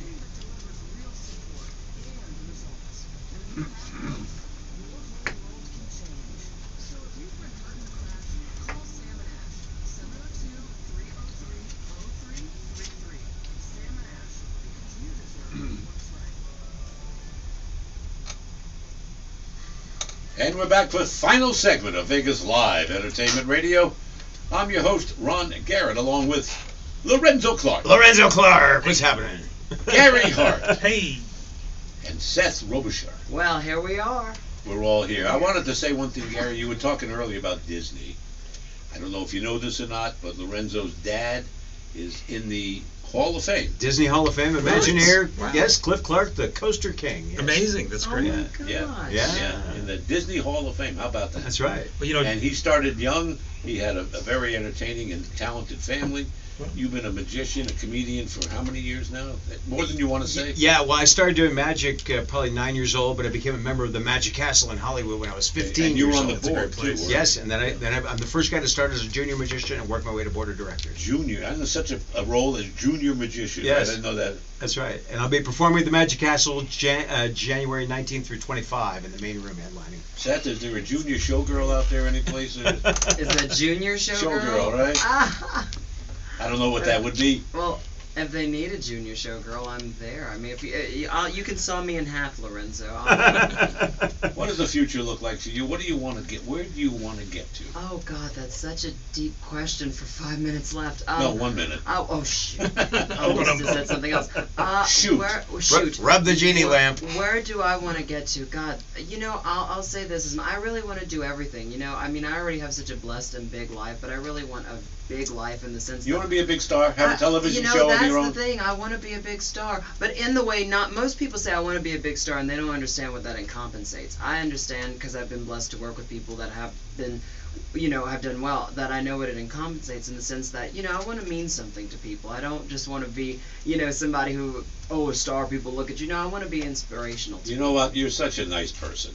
Speaker 1: And we're back for the final segment of Vegas Live Entertainment Radio. I'm your host, Ron Garrett, along with Lorenzo Clark,
Speaker 2: Lorenzo Clark, what's happening?
Speaker 1: Gary Hart,
Speaker 5: Hey,
Speaker 1: and Seth RobichauX.
Speaker 4: Well, here we are.
Speaker 1: We're all here. I wanted to say one thing, Gary. You were talking earlier about Disney. I don't know if you know this or not, but Lorenzo's dad is in the Hall of Fame.
Speaker 2: Disney Hall of Fame, Imagineer.
Speaker 4: Wow.
Speaker 2: Yes, Cliff Clark, the Coaster King. Yes.
Speaker 5: amazing. That's
Speaker 4: Oh
Speaker 5: great.
Speaker 4: my
Speaker 1: Yeah,
Speaker 4: gosh.
Speaker 2: Yeah.
Speaker 1: in the Disney Hall of Fame. How about that?
Speaker 2: That's right.
Speaker 5: Well, you know,
Speaker 1: And he started young. He had a very entertaining and talented family.
Speaker 5: Well-
Speaker 1: You've been a magician, a comedian for how many years now? More than you want to say?
Speaker 2: Yeah, well, I started doing magic probably 9 years old, but I became a member of the Magic Castle in Hollywood when I was 15
Speaker 1: And you were
Speaker 2: years
Speaker 1: on the
Speaker 2: old.
Speaker 5: a great
Speaker 1: board, too.
Speaker 5: place.
Speaker 1: weren't
Speaker 2: Yes, and I'm the first guy to start as a junior magician and work my way to board of directors.
Speaker 1: you? Junior. I know such a role as junior magician.
Speaker 2: Yes.
Speaker 1: I didn't know that.
Speaker 2: That's right. And I'll be performing at the Magic Castle January 19th through 25 in the main room headlining.
Speaker 1: Seth, is there a junior showgirl out there anyplace? Or
Speaker 4: Is it a junior showgirl?
Speaker 1: Showgirl, right?
Speaker 4: Ah,
Speaker 1: I don't know what that would be.
Speaker 4: well, if they need a junior showgirl, I'm there. I mean, if you can saw me in half, Lorenzo.
Speaker 1: What does the future look like for you? What do you want to get? Where do you want to get to?
Speaker 4: Oh God, that's such a deep question for 5 minutes left.
Speaker 1: No, 1 minute.
Speaker 4: Oh shoot! I almost just said something else.
Speaker 1: Shoot.
Speaker 4: Shoot.
Speaker 2: Rub the genie lamp.
Speaker 4: Where do I want to get to? God, you know, I'll say this: I really want to do everything. You know, I mean, I already have such a blessed and big life, but I really want a big life in the sense
Speaker 1: You
Speaker 4: that
Speaker 1: want to be a big star? Have a television
Speaker 4: you know,
Speaker 1: show of
Speaker 4: that's
Speaker 1: your own?
Speaker 4: the thing. I want to be a big star, but in the way not most people say I want to be a big star, and they don't understand what that compensates. I understand because I've been blessed to work with people that have been, you know, have done well. That I know what it compensates in the sense that, you know, I want to mean something to people. I don't just want to be, you know, somebody who, a star, people look at you. No, I want to be inspirational to
Speaker 1: You know what? You're such a nice person.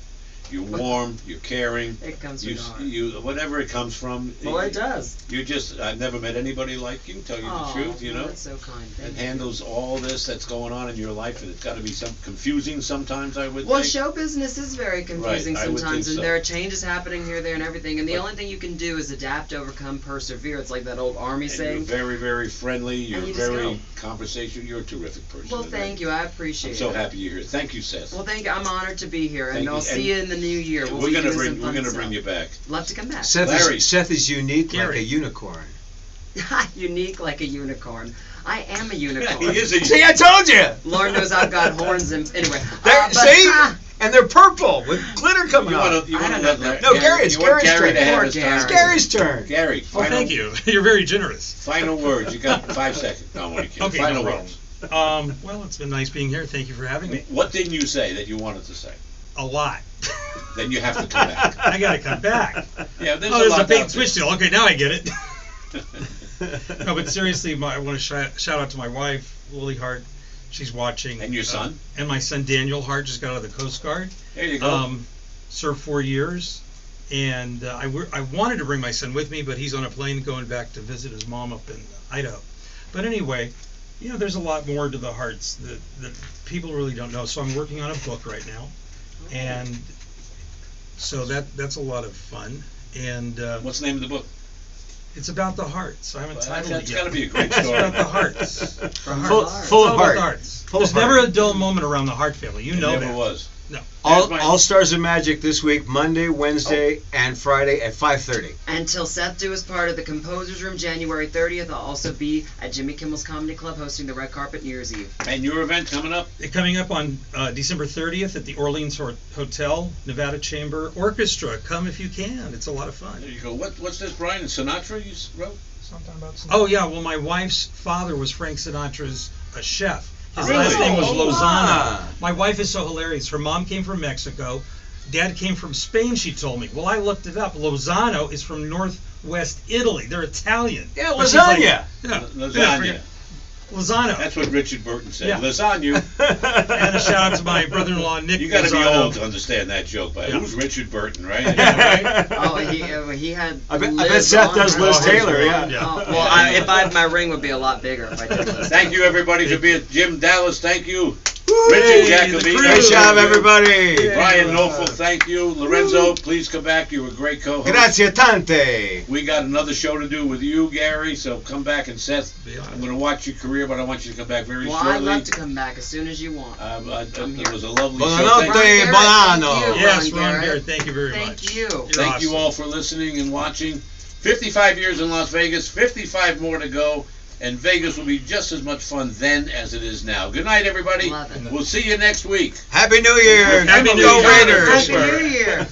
Speaker 1: You're warm. You're caring.
Speaker 4: It comes
Speaker 1: You,
Speaker 4: from the heart.
Speaker 1: you, whatever it comes from.
Speaker 4: Well, it does.
Speaker 1: You just, I've never met anybody like you. Tell you the truth, you know.
Speaker 4: That's so kind. Thank
Speaker 1: And
Speaker 4: you.
Speaker 1: handles all this that's going on in your life, and it's got to be some confusing sometimes. I would
Speaker 4: Well,
Speaker 1: think.
Speaker 4: show business is very confusing
Speaker 1: Right, I would
Speaker 4: sometimes,
Speaker 1: think
Speaker 4: and
Speaker 1: so.
Speaker 4: there are changes happening here, there, and everything. And the
Speaker 1: But-
Speaker 4: only thing you can do is adapt, overcome, persevere. It's like that old army
Speaker 1: And you're
Speaker 4: saying.
Speaker 1: very, very friendly. You're
Speaker 4: And you just
Speaker 1: very
Speaker 4: go.
Speaker 1: conversational. You're a terrific person.
Speaker 4: Well,
Speaker 1: and
Speaker 4: thank you. I appreciate
Speaker 1: I'm so
Speaker 4: it.
Speaker 1: happy you're here. Thank you, Seth.
Speaker 4: Well, thank you. I'm honored to be here,
Speaker 1: Thank
Speaker 4: and
Speaker 1: you.
Speaker 4: I'll
Speaker 1: And-
Speaker 4: see you in the new year. We'll
Speaker 1: we're
Speaker 4: be
Speaker 1: gonna
Speaker 4: doing
Speaker 1: bring
Speaker 4: some fun stuff.
Speaker 1: you back.
Speaker 4: Love to come back.
Speaker 1: Larry.
Speaker 2: Seth is unique like
Speaker 5: Gary.
Speaker 2: a unicorn.
Speaker 4: Unique like a unicorn. I am a unicorn.
Speaker 1: He is a.
Speaker 2: See, I told you.
Speaker 4: Lord knows I've got horns and anyway.
Speaker 2: There,
Speaker 4: but,
Speaker 2: see? And they're purple with glitter coming
Speaker 1: You
Speaker 2: off.
Speaker 1: want to
Speaker 4: I don't
Speaker 1: let
Speaker 4: know.
Speaker 1: Larry?
Speaker 2: No, Gary, it's
Speaker 1: you want
Speaker 2: Gary's
Speaker 1: Gary
Speaker 2: turn.
Speaker 1: to have
Speaker 4: Poor
Speaker 1: his
Speaker 4: Gary.
Speaker 1: time.
Speaker 2: It's Gary's turn.
Speaker 1: Gary,
Speaker 5: Well,
Speaker 1: final,
Speaker 5: thank you. You're very generous.
Speaker 1: final words. You got 5 seconds. No, I'm only kidding.
Speaker 5: Okay,
Speaker 1: Final
Speaker 5: no
Speaker 1: words.
Speaker 5: problem. Well, it's been nice being here. Thank you for having me.
Speaker 1: What didn't you say that you wanted to say?
Speaker 5: A lot.
Speaker 1: Then you have to come back.
Speaker 5: I gotta come back.
Speaker 1: Yeah, there's
Speaker 5: Oh,
Speaker 1: a
Speaker 5: there's
Speaker 1: lot
Speaker 5: a bait
Speaker 1: out
Speaker 5: and switch deal. Okay, now I get it. No, but seriously, I want to shout out to my wife, Lily Hart. She's watching.
Speaker 1: And your son?
Speaker 5: And my son, Daniel Hart, just got out of the Coast Guard.
Speaker 1: There you go.
Speaker 5: Served 4 years. And I wanted to bring my son with me, but he's on a plane going back to visit his mom up in Idaho. But anyway, you know, there's a lot more to the Harts that people really don't know. So I'm working on a book right now. And so that's a lot of fun. And
Speaker 1: What's the name of the book?
Speaker 5: it's about the hearts. I haven't titled it
Speaker 1: That's
Speaker 5: yet.
Speaker 1: got to be a great
Speaker 5: It's
Speaker 1: story.
Speaker 5: about the hearts.
Speaker 2: Full
Speaker 5: It's
Speaker 2: of
Speaker 5: all about
Speaker 2: heart.
Speaker 5: the hearts.
Speaker 2: Full of
Speaker 5: There's
Speaker 2: heart.
Speaker 5: never a dull moment around the Hart family. You
Speaker 1: It
Speaker 5: know
Speaker 1: never
Speaker 5: that.
Speaker 1: was.
Speaker 5: No.
Speaker 2: All Stars of Magic this week, Monday, Wednesday, and Friday at 5:30.
Speaker 4: Until Seth Do is part of the Composers Room January 30th, I'll also be at Jimmy Kimmel's Comedy Club hosting the Red Carpet New Year's Eve.
Speaker 1: And your event coming up?
Speaker 5: Coming up on December 30th at the Orleans Hotel, Nevada Chamber Orchestra. Come if you can. It's a lot of fun.
Speaker 1: There you go. What's this, Brian? Sinatra you wrote?
Speaker 5: Something about Sinatra. Oh, yeah. Well, my wife's father was Frank Sinatra's chef. His
Speaker 1: Really?
Speaker 5: last name was
Speaker 1: Oh,
Speaker 5: Lozano.
Speaker 2: ah.
Speaker 5: My wife is so hilarious. Her mom came from Mexico. Dad came from Spain, she told me. Well, I looked it up. Lozano is from northwest Italy. They're Italian.
Speaker 2: Yeah,
Speaker 5: But she's like,
Speaker 2: lasagna.
Speaker 1: Lasagna.
Speaker 5: Lozano.
Speaker 1: That's what Richard Burton said.
Speaker 5: Yeah.
Speaker 1: Lasagna.
Speaker 5: And a shout out to my brother-in-law, Nick
Speaker 1: You got to be
Speaker 5: Lozano.
Speaker 1: old to understand that joke. But
Speaker 5: Yeah.
Speaker 1: who's Richard Burton, right? Right?
Speaker 4: Oh, he had.
Speaker 2: I bet
Speaker 4: Liz
Speaker 2: Seth
Speaker 4: on
Speaker 2: does
Speaker 4: her.
Speaker 2: Liz
Speaker 5: Oh,
Speaker 2: Taylor,
Speaker 5: his
Speaker 2: yeah.
Speaker 5: mom, yeah.
Speaker 4: Oh, well, if I my ring would be a lot bigger if I did Liz.
Speaker 1: Thank you, everybody, for being Jim Dallas. Thank you.
Speaker 5: Hey,
Speaker 1: Richard
Speaker 5: the
Speaker 1: Jacobino.
Speaker 5: crew.
Speaker 2: Great job, everybody.
Speaker 1: Brian Knopfel, thank you. Lorenzo, please come back. You were a great co-host.
Speaker 2: Grazie tante.
Speaker 1: We got another show to do with you, Gary, so come back. And Seth,
Speaker 5: Yeah.
Speaker 1: I'm going to watch your career, but I want you to come back very
Speaker 4: Well,
Speaker 1: shortly.
Speaker 4: I'd love to come back as soon as you want.
Speaker 1: It was a lovely show.
Speaker 2: Buonanotte,
Speaker 1: Thank,
Speaker 2: Bonanno.
Speaker 4: Thank you.
Speaker 5: Yes,
Speaker 4: Ron
Speaker 5: Ron
Speaker 4: Garrett.
Speaker 5: Garrett, thank you very much.
Speaker 4: Thank you.
Speaker 5: You're
Speaker 1: thank you
Speaker 5: awesome.
Speaker 1: all for listening and watching. 55 years in Las Vegas, 55 more to go, and Vegas will be just as much fun then as it is now. Good night, everybody.
Speaker 4: Love it.
Speaker 1: We'll see you next week.
Speaker 2: Happy New Year.
Speaker 5: Happy New
Speaker 2: Go
Speaker 5: Year.
Speaker 2: Raiders.
Speaker 4: Happy New Year.